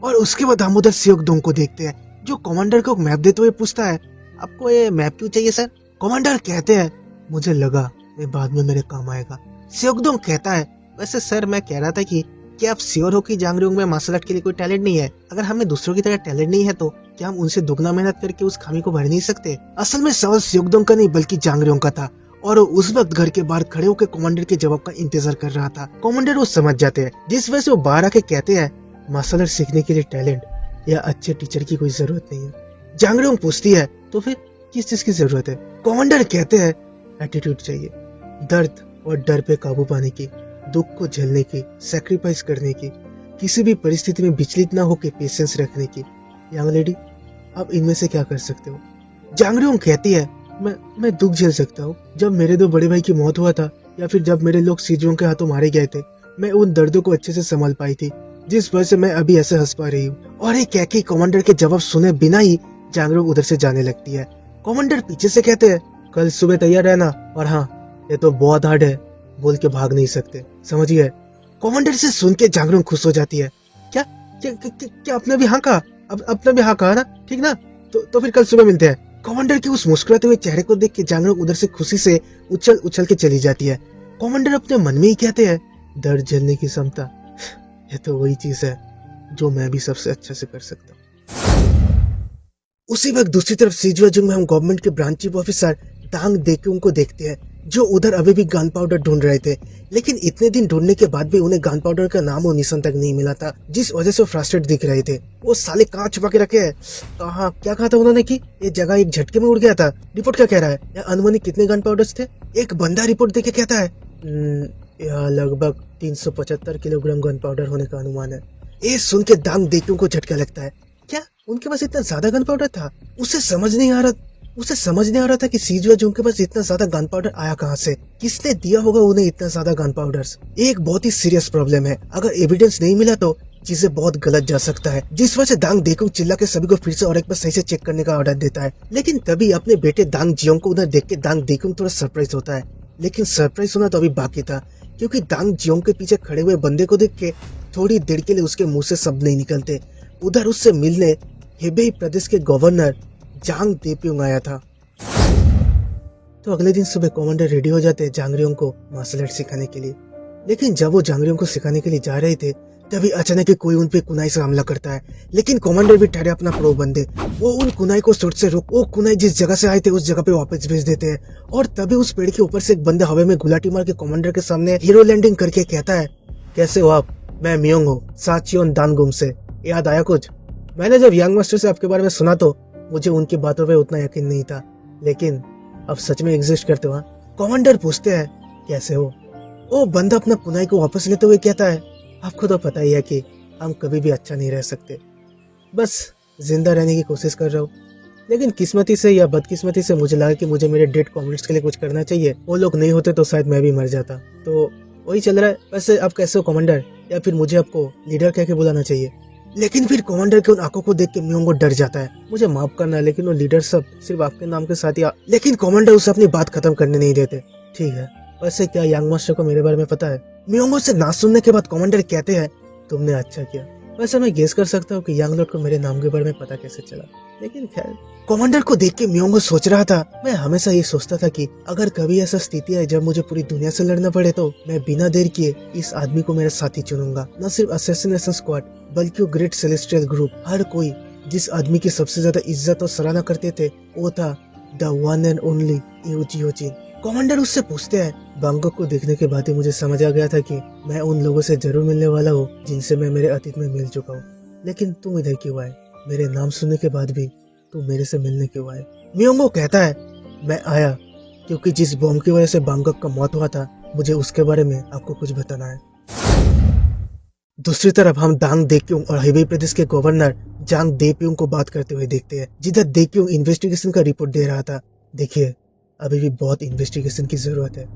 और उसके बाद हम उधर सियोक-डोंग को देखते हैं, जो कमांडर को मैप देते हुए पूछता है, आपको ये मैप क्यों चाहिए सर? कमांडर कहते हैं, मुझे लगा ये बाद में मेरे काम आएगा। सियोक-डोंग कहता है, वैसे सर मैं कह रहा था कि क्या आप श्योर हो कि जांगरियोंग में मार्शल आर्ट के लिए कोई टैलेंट नहीं है? अगर हमें दूसरों की तरह टैलेंट नहीं है तो क्या हम उनसे दुगना मेहनत करके उस खामी को भर नहीं सकते? असल में सवाल सियोक-डोंग का नहीं बल्कि जांगरियोंग का था, और उस वक्त घर के बाहर खड़े होकर कमांडर के जवाब का इंतजार कर रहा था। कमांडर वो समझ जाते हैं, जिस वजह से वो बाहर आके कहते हैं, मार्शल आर्ट सीखने के लिए टैलेंट या अच्छे टीचर की कोई जरूरत नहीं है। जांगरियोंग पूछती है, तो फिर किस चीज की जरूरत है? कमांडर कहते हैं, एटीट्यूड चाहिए, दर्द और डर पे काबू पाने की, दुख को झेलने की, सैक्रिफाइस करने की, किसी भी परिस्थिति में विचलित ना होकर पेशेंस रखने की। यंग लेडी, आप इनमें से क्या कर सकते हो? जांगरियोंग कहती है, मैं दुख झेल सकता हूँ। जब मेरे दो बड़े भाई की मौत हुआ था या फिर जब मेरे लोग सीजोंग के हाथों मारे गए थे, मैं उन दर्दों को अच्छे से संभाल पाई थी, जिस वजह से मैं अभी ऐसे हंस पा रही हूँ। और एक कहके कमांडर के जवाब सुने बिना ही जांगरियोंग उधर से जाने लगती है। कमांडर पीछे से कहते हैं, कल सुबह तैयार रहना, और हाँ ये तो बहुत हार्ड है, बोल के भाग नहीं सकते, समझिए। कमांडर से सुन के जांगरियोंग खुश हो जाती है। क्या क्या क्या, क्या, क्या आपने भी हाँ कहा? अब अपने भी हाँ कहा ना, ठीक ना? तो फिर कल सुबह मिलते हैं। कमांडर के उस मुस्कुराते हुए चेहरे को देख के जांगरियोंग उधर से खुशी से उछल उछल के चली जाती है। कमांडर अपने मन में ही कहते हैं, दर्द झेलने की क्षमता, ये तो वही चीज है जो मैं भी सबसे अच्छे से कर सकता हूँ। उसी वक्त दूसरी तरफ सिजुआजुंग में हम गवर्नमेंट के ब्रांच चीफ ऑफिसर दांग देक्यूंग को देखते हैं, जो उधर अभी भी गन पाउडर ढूंढ रहे थे। लेकिन इतने दिन ढूंढने के बाद भी उन्हें गन पाउडर का नाम और निशान तक नहीं मिला था, जिस वजह से वो फ्रस्ट्रेट दिख रहे थे। वो साले कहाँ छुपा के रखे हैं? कहाँ क्या कहा था उन्होंने कि ये जगह एक झटके में उड़ गया था? रिपोर्ट क्या कह रहा है? या अनुमानित कितने गन पाउडर्स थे? एक बंदा रिपोर्ट देके कहता है, यह लगभग 375 किलोग्राम गन पाउडर होने का अनुमान है। ये सुन के दांग देक्यूंग को झटका लगता है। क्या उनके पास इतना ज्यादा गन पाउडर था? उसे समझ नहीं आ रहा था कि सिजुआजुंग के पास इतना ज्यादा गन पाउडर आया कहाँ से? किसने दिया होगा उन्हें इतना ज्यादा गन पाउडर्स? एक बहुत ही सीरियस प्रॉब्लम है। अगर एविडेंस नहीं मिला तो चीजें बहुत गलत जा सकता है, जिस वजह से दांग देक्यूंग चिल्ला के सभी को फिर से और एक बार सही से चेक करने का ऑर्डर देता है। लेकिन तभी अपने बेटे दांग जियोंग को उधर देख के दांग देक्यूंग थोड़ा सरप्राइज होता है। लेकिन सरप्राइज होना तो अभी बाकी था, क्योंकि दांग जियोंग के पीछे खड़े हुए बंदे को देख के थोड़ी देर के लिए उसके मुंह से शब्द नहीं निकलते। उधर उससे मिलने हेबेई प्रदेश के गवर्नर जांग देप्यूंग आया था। तो अगले दिन सुबह कमांडर रेडी हो जाते हैं जांगरियोंग को मार्शल आर्ट सिखाने के लिए। लेकिन जब वो जांगरियोंग को सिखाने के लिए जा रहे थे, तभी अचानक कोई उन पे कुनाई से हमला करता है। लेकिन कमांडर भी ठहरे अपना प्रो बंदे, वो उन कुनाई को शॉट से रोक, वो कुनाई जिस जगह से आए थे उस जगह पे वापस भेज देते हैं। और तभी उस पेड़ के ऊपर से एक बंदा हवा में गुलाटी मार के कमांडर के सामने हीरो लैंडिंग करके कहता है, कैसे हो आप? मैं मियोंग हूँ, साचियोन दानगुम से। याद आया कुछ? मैंने जब यंग मास्टर से आपके बारे में सुना तो मुझे उनकी बातों पे उतना यकीन नहीं था, लेकिन अब सच में एग्जिस्ट करते हो? कमांडर पूछते हैं, कैसे हो? वो बंदा अपना कुनाई को वापस लेते हुए कहता है, आपको तो पता ही है कि हम कभी भी अच्छा नहीं रह सकते, बस जिंदा रहने की कोशिश कर रहा हूँ। लेकिन किस्मती से या बदकिस्मती से मुझे लगा कि मुझे मेरे डेड कॉमरेड्स के लिए कुछ करना चाहिए। वो लोग नहीं होते तो शायद मैं भी मर जाता। तो वही चल रहा है। वैसे आप कैसे हो कमांडर? या फिर मुझे आपको लीडर कह के बुलाना चाहिए? लेकिन फिर कमांडर के उन आंखों को देख के मियोंग डर जाता है। मुझे माफ करना, लेकिन वो लीडर सब सिर्फ आपके नाम के साथ ही लेकिन कमांडर उसे अपनी बात खत्म करने नहीं देते। ठीक है, वैसे क्या यंग मास्टर को मेरे बारे में पता है? मियोंगो से ना सुनने के बाद कमांडर कहते हैं, तुमने अच्छा किया। वैसे मैं गेस कर सकता हूँ कि यंग लॉर्ड को मेरे नाम के बारे में पता कैसे चला, लेकिन खैर। कमांडर को देख के मियोंगो सोच रहा था, मैं हमेशा ये सोचता था कि अगर कभी ऐसा स्थिति है जब मुझे पूरी दुनिया से लड़ना पड़े तो मैं बिना देर किए इस आदमी को मेरा साथी चुनूंगा। न सिर्फ असैसिनेशन स्क्वाड बल्कि वो ग्रेट सेलेस्टियल ग्रुप, हर कोई। जिस आदमी की सबसे ज्यादा इज्जत और सराहना करते थे वो था the one and only Eugene. Commander उससे पूछते हैं, बांगोक को देखने के बाद ही मुझे समझ आ गया था कि मैं उन लोगों से जरूर मिलने वाला हूँ जिनसे मैं मेरे अतीत में मिल चुका हूँ, लेकिन तुम इधर क्यों आए? मेरे नाम सुनने के बाद भी तुम मेरे से मिलने क्यों आए? मियोंगो कहता है, मैं आया क्योंकि जिस बॉम्ब की वजह से बांगोक का मौत हुआ था मुझे उसके बारे में आपको कुछ बताना है। दूसरी तरफ हम दांग देक्यूंग और हेबेई प्रदेश के गवर्नर जांग देप्यूंग को बात करते हुए देखते हैं, जिधर देक्यूंग इन्वेस्टिगेशन का रिपोर्ट दे रहा था। देखिए, अभी भी बहुत इन्वेस्टिगेशन की जरूरत है,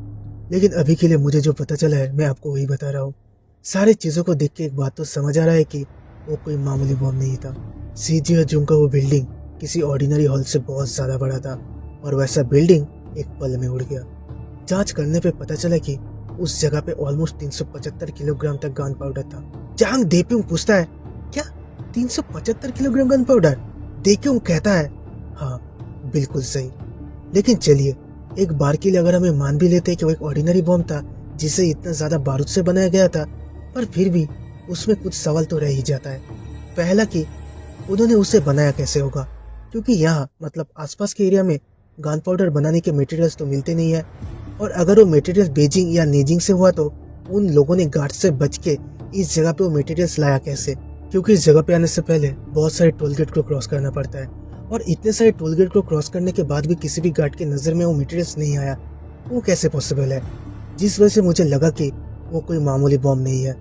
लेकिन अभी के लिए मुझे जो पता चला है मैं आपको वही बता रहा हूँ। सारी चीजों को देख के एक बात तो समझ आ रहा है कि वो कोई मामूली बॉम्ब नहीं था। सीजियाजुंग का वो बिल्डिंग किसी ऑर्डिनरी हॉल से बहुत ज्यादा बड़ा था और वैसा बिल्डिंग एक पल में उड़ गया। जांच करने पे पता चला कि उस जगह पे ऑलमोस्ट 375 किलोग्राम तक गन पाउडर था। जांग देप्यूंग पूछता है, क्या 375 किलोग्राम गन पाउडर? देक्यूंग कहता है, हाँ बिल्कुल सही। लेकिन चलिए, एक बार के लिए अगर हमें मान भी लेते कि वो एक ऑर्डिनरी बॉम्ब था जिसे इतना ज्यादा बारूद से बनाया गया था, पर फिर भी उसमें कुछ सवाल तो रह ही जाता है। पहला कि उन्होंने उसे बनाया कैसे होगा, क्योंकि यहाँ मतलब आसपास के एरिया में गन पाउडर बनाने के मटेरियल्स तो मिलते नहीं है, और अगर वो मटेरियल बीजिंग या नीजिंग से हुआ तो उन लोगों ने गार्ड से बच के इस जगह पे वो मटेरियल्स लाया कैसे? क्योंकि इस जगह पे आने से पहले बहुत सारे टोल गेट को क्रॉस करना पड़ता है, और इतने सारे टोल गेट को क्रॉस करने के बाद भी किसी भी गार्ड के नजर में वो मटेरियल्स नहीं आया। वो कैसे पॉसिबल है? जिस वजह से मुझे लगा कि वो कोई मामूली बॉम्ब नहीं है।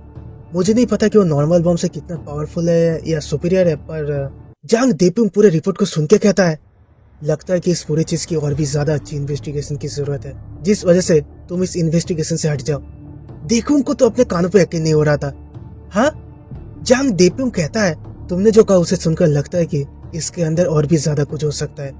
मुझे नहीं पता कि वो नॉर्मल बॉम्ब से कितना पावरफुल है या सुपीरियर है, पर जांग देप्यूंग पूरे रिपोर्ट को सुन के कहता है, लगता है कि इस पूरी चीज की और भी ज्यादा अच्छी इन्वेस्टिगेशन की जरूरत है, जिस वजह से तुम इस इन्वेस्टिगेशन से हट जाओ। देप्यूंग को तो अपने कानों पे यकीन नहीं हो रहा था। हाँ? जांग देप्यूंग कहता है, तुमने जो कहा उसे सुनकर लगता है कि इसके अंदर और भी ज्यादा कुछ हो सकता है,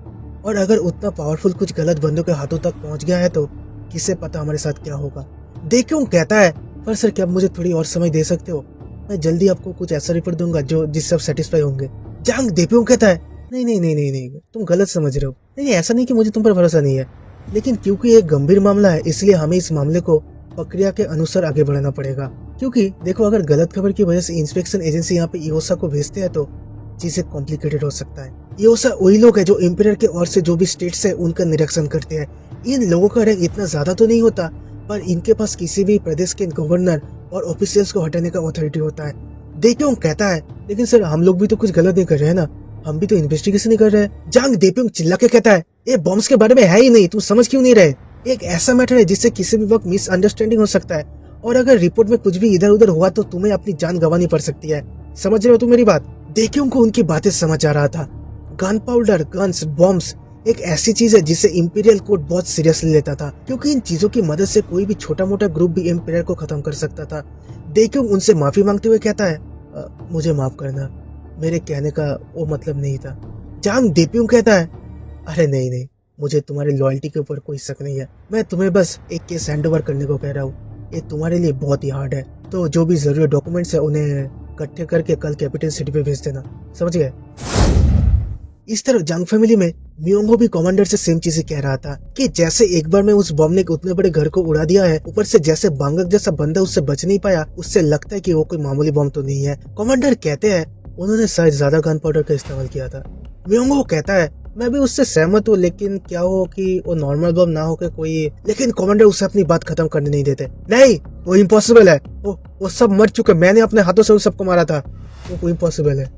और अगर उतना पावरफुल कुछ गलत बंदों के हाथों तक पहुंच गया है तो किसे पता हमारे साथ क्या होगा। देक्यूंग कहता है, पर सर क्या आप मुझे थोड़ी और समय दे सकते हो? मैं जल्दी आपको कुछ ऐसा रिपोर्ट दूंगा जिससे आप सेटिस्फाई होंगे। जांग देप्यूंग कहता है, नहीं नहीं नहीं नहीं नहीं, तुम गलत समझ रहे हो। नहीं, ऐसा नहीं कि मुझे तुम पर भरोसा नहीं है, लेकिन क्योंकि एक गंभीर मामला है इसलिए हमें इस मामले को प्रक्रिया के अनुसार आगे बढ़ाना पड़ेगा। क्योंकि देखो, अगर गलत खबर की वजह से इंस्पेक्शन एजेंसी यहाँ पे ईओसा को भेजते हैं तो चीजें कॉम्प्लिकेटेड हो सकता है। ईओसा वही लोग है जो एम्परर के ओर से जो भी स्टेट्स है उनका निरीक्षण करते हैं। इन लोगों का रैंक इतना ज्यादा तो नहीं होता, पर इनके पास किसी भी प्रदेश के गवर्नर और ऑफिशियल्स को हटाने का अथॉरिटी होता है। देप्यूंग कहता है, लेकिन सर हम लोग भी तो कुछ गलत नहीं कर रहे हैं ना, हम भी तो इन्वेस्टिगेशन ही कर रहे हैं। जांग देप्यूंग चिल्ला के कहता है, ये बॉम्ब्स के बारे में है ही नहीं, तुम समझ क्यों नहीं रहे? एक ऐसा मैटर है जिससे किसी भी वक्त मिसअंडरस्टैंडिंग हो सकता है, और अगर रिपोर्ट में कुछ भी इधर उधर हुआ तो तुम्हें अपनी जान गंवानी पड़ सकती है। समझ रहे हो तुम मेरी बात? देक्यूंग को उनकी बातें समझ आ रहा था। गन पाउडर, गन्स, बॉम्ब्स एक ऐसी चीज है जिसे इंपीरियल कोर्ट बहुत सीरियसली लेता था, क्योंकि इन चीजों की मदद से कोई भी छोटा मोटा ग्रुप भी इंपीरियल को खत्म कर सकता था। देक्यूंग उनसे माफी मांगते हुए कहता है, मुझे माफ करना, मेरे कहने का वो मतलब नहीं था। जांग देप्यूंग कहता है, अरे नहीं नहीं, मुझे तुम्हारी लॉयल्टी के ऊपर कोई शक नहीं है, मैं तुम्हें बस एक केस हैंडओवर करने को कह रहा हूँ। ये तुम्हारे लिए बहुत ही हार्ड है, तो जो भी जरूरी डॉक्यूमेंट्स है उन्हें इकट्ठे करके कल कैपिटल सिटी पे भेज देना, समझ गए? इस तरफ जांग फैमिली में मियोंगो भी कमांडर से सेम चीजें कह रहा था कि जैसे एक बार में उस बॉम्ब ने उतने बड़े घर को उड़ा दिया है, ऊपर से जैसे बांगक जैसा बंदा उससे बच नहीं पाया, उससे लगता है कि वो कोई मामूली बॉम्ब तो नहीं है। कमांडर कहते हैं, उन्होंने शायद ज्यादा गन पाउडर का इस्तेमाल किया था। मियोंगो कहता है, मैं भी उससे सहमत हूँ, लेकिन क्या हो कि वो नॉर्मल बम ना हो के कोई। लेकिन कमांडर उसे अपनी बात खत्म करने नहीं देते। नहीं, वो इम्पॉसिबल है, वो सब मर चुके, मैंने अपने हाथों से उन सबको मारा था, वो इम्पॉसिबल है।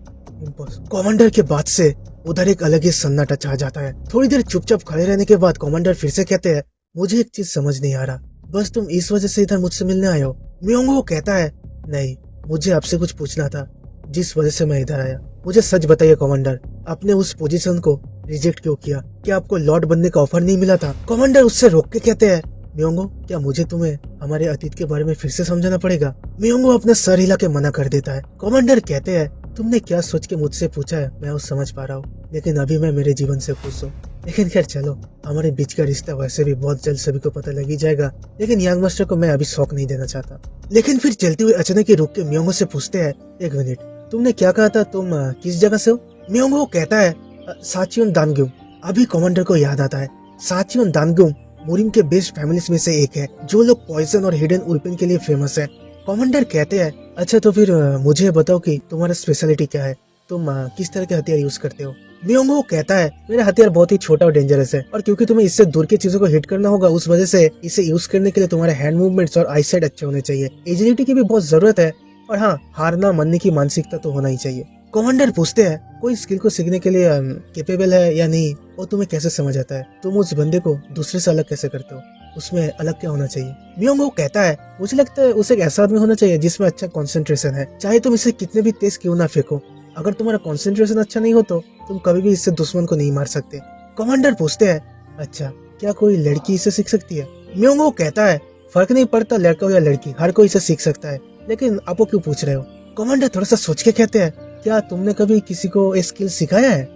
कमांडर के बाद से उधर एक अलग ही सन्नाटा छा जाता है। थोड़ी देर चुपचाप खड़े रहने के बाद कमांडर फिर से कहते हैं, मुझे एक चीज समझ नहीं आ रहा, बस तुम इस वजह से इधर मुझसे मिलने आए हो? मियोंगो कहता है, नहीं, मुझे आपसे कुछ पूछना था जिस वजह से मैं इधर आया। मुझे सच बताइए कमांडर, आपने उस पोजीशन को रिजेक्ट क्यों किया? क्या आपको लॉर्ड बनने का ऑफर नहीं मिला था? कमांडर उससे रोक के कहते हैं, मियोंगो, क्या मुझे तुम्हें हमारे अतीत के बारे में फिर से समझाना पड़ेगा? मियोंगो अपना सर हिला के मना कर देता है। कमांडर कहते हैं, तुमने क्या सोच के मुझसे पूछा है मैं वो समझ पा रहा हूँ, लेकिन अभी मैं मेरे जीवन से खुश हूँ। लेकिन खैर चलो, हमारे बीच का रिश्ता वैसे भी बहुत जल्द सभी को पता लग ही जाएगा, लेकिन यंग मास्टर को मैं अभी शौक नहीं देना चाहता। लेकिन फिर चलते हुए अचानक ही रुक के मियोंगो से पूछते हैं, एक मिनट, तुमने क्या कहा था, तुम किस जगह से हो? मियोंगो कहता है, साचियोन दानग्यूम। अभी कमांडर को याद आता है, साचियोन दानग्यूम मोरिन के बेस्ट फैमिलीज में से एक है, जो लोग पॉइजन और हिडन वेपन के लिए फेमस है। कमांडर कहते हैं, अच्छा तो फिर मुझे बताओ कि तुम्हारा स्पेशलिटी क्या है, तुम किस तरह के हथियार यूज करते हो? मियोंगो कहता है, मेरा हथियार बहुत ही छोटा और डेंजरस है, और क्योंकि तुम्हें इससे दूर की चीजों को हिट करना होगा, उस वजह से इसे यूज करने के लिए तुम्हारे हैंड मूवमेंट्स और आई साइट अच्छे होने चाहिए। एजिलिटी की भी बहुत जरूरत है, और हाँ, हारना मानने की मानसिकता तो होना ही चाहिए। कमांडर पूछते हैं, कोई स्किल को सीखने के लिए कैपेबल है या नहीं, वो तुम्हें कैसे समझ आता है? तुम उस बंदे को दूसरे से अलग कैसे करते हो? उसमें अलग क्या होना चाहिए? मियोंगो कहता है, मुझे लगता है उसे एक ऐसा आदमी होना चाहिए जिसमें अच्छा कंसंट्रेशन है, चाहे तुम इसे कितने भी तेज क्यों ना फेंको। अगर तुम्हारा कंसंट्रेशन अच्छा नहीं हो तो तुम कभी भी इससे दुश्मन को नहीं मार सकते। कमांडर पूछते हैं, अच्छा क्या कोई लड़की इसे सीख सकती है? मियोंगो कहता है, फर्क नहीं पड़ता लड़का हो या लड़की, हर कोई इसे सीख सकता है, लेकिन आप वो क्यों पूछ रहे हो? कमांडर थोड़ा सा सोच के कहते हैं, क्या तुमने कभी किसी को ये स्किल सिखाया है?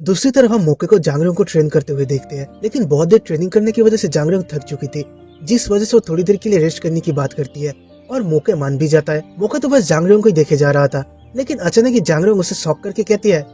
दूसरी तरफ हम मोके को जांगरेंग को ट्रेन करते हुए देखते हैं, लेकिन बहुत देर ट्रेनिंग करने की वजह से जांगरेंग थक चुकी थी, जिस वजह से वो थोड़ी देर के लिए रेस्ट करने की बात करती है, और मोके मान भी जाता है। मोके तो बस जांगरेंग को ही देखे जा रहा था, लेकिन अचानक ही जांगरेंग उसे शॉक करके कहती है,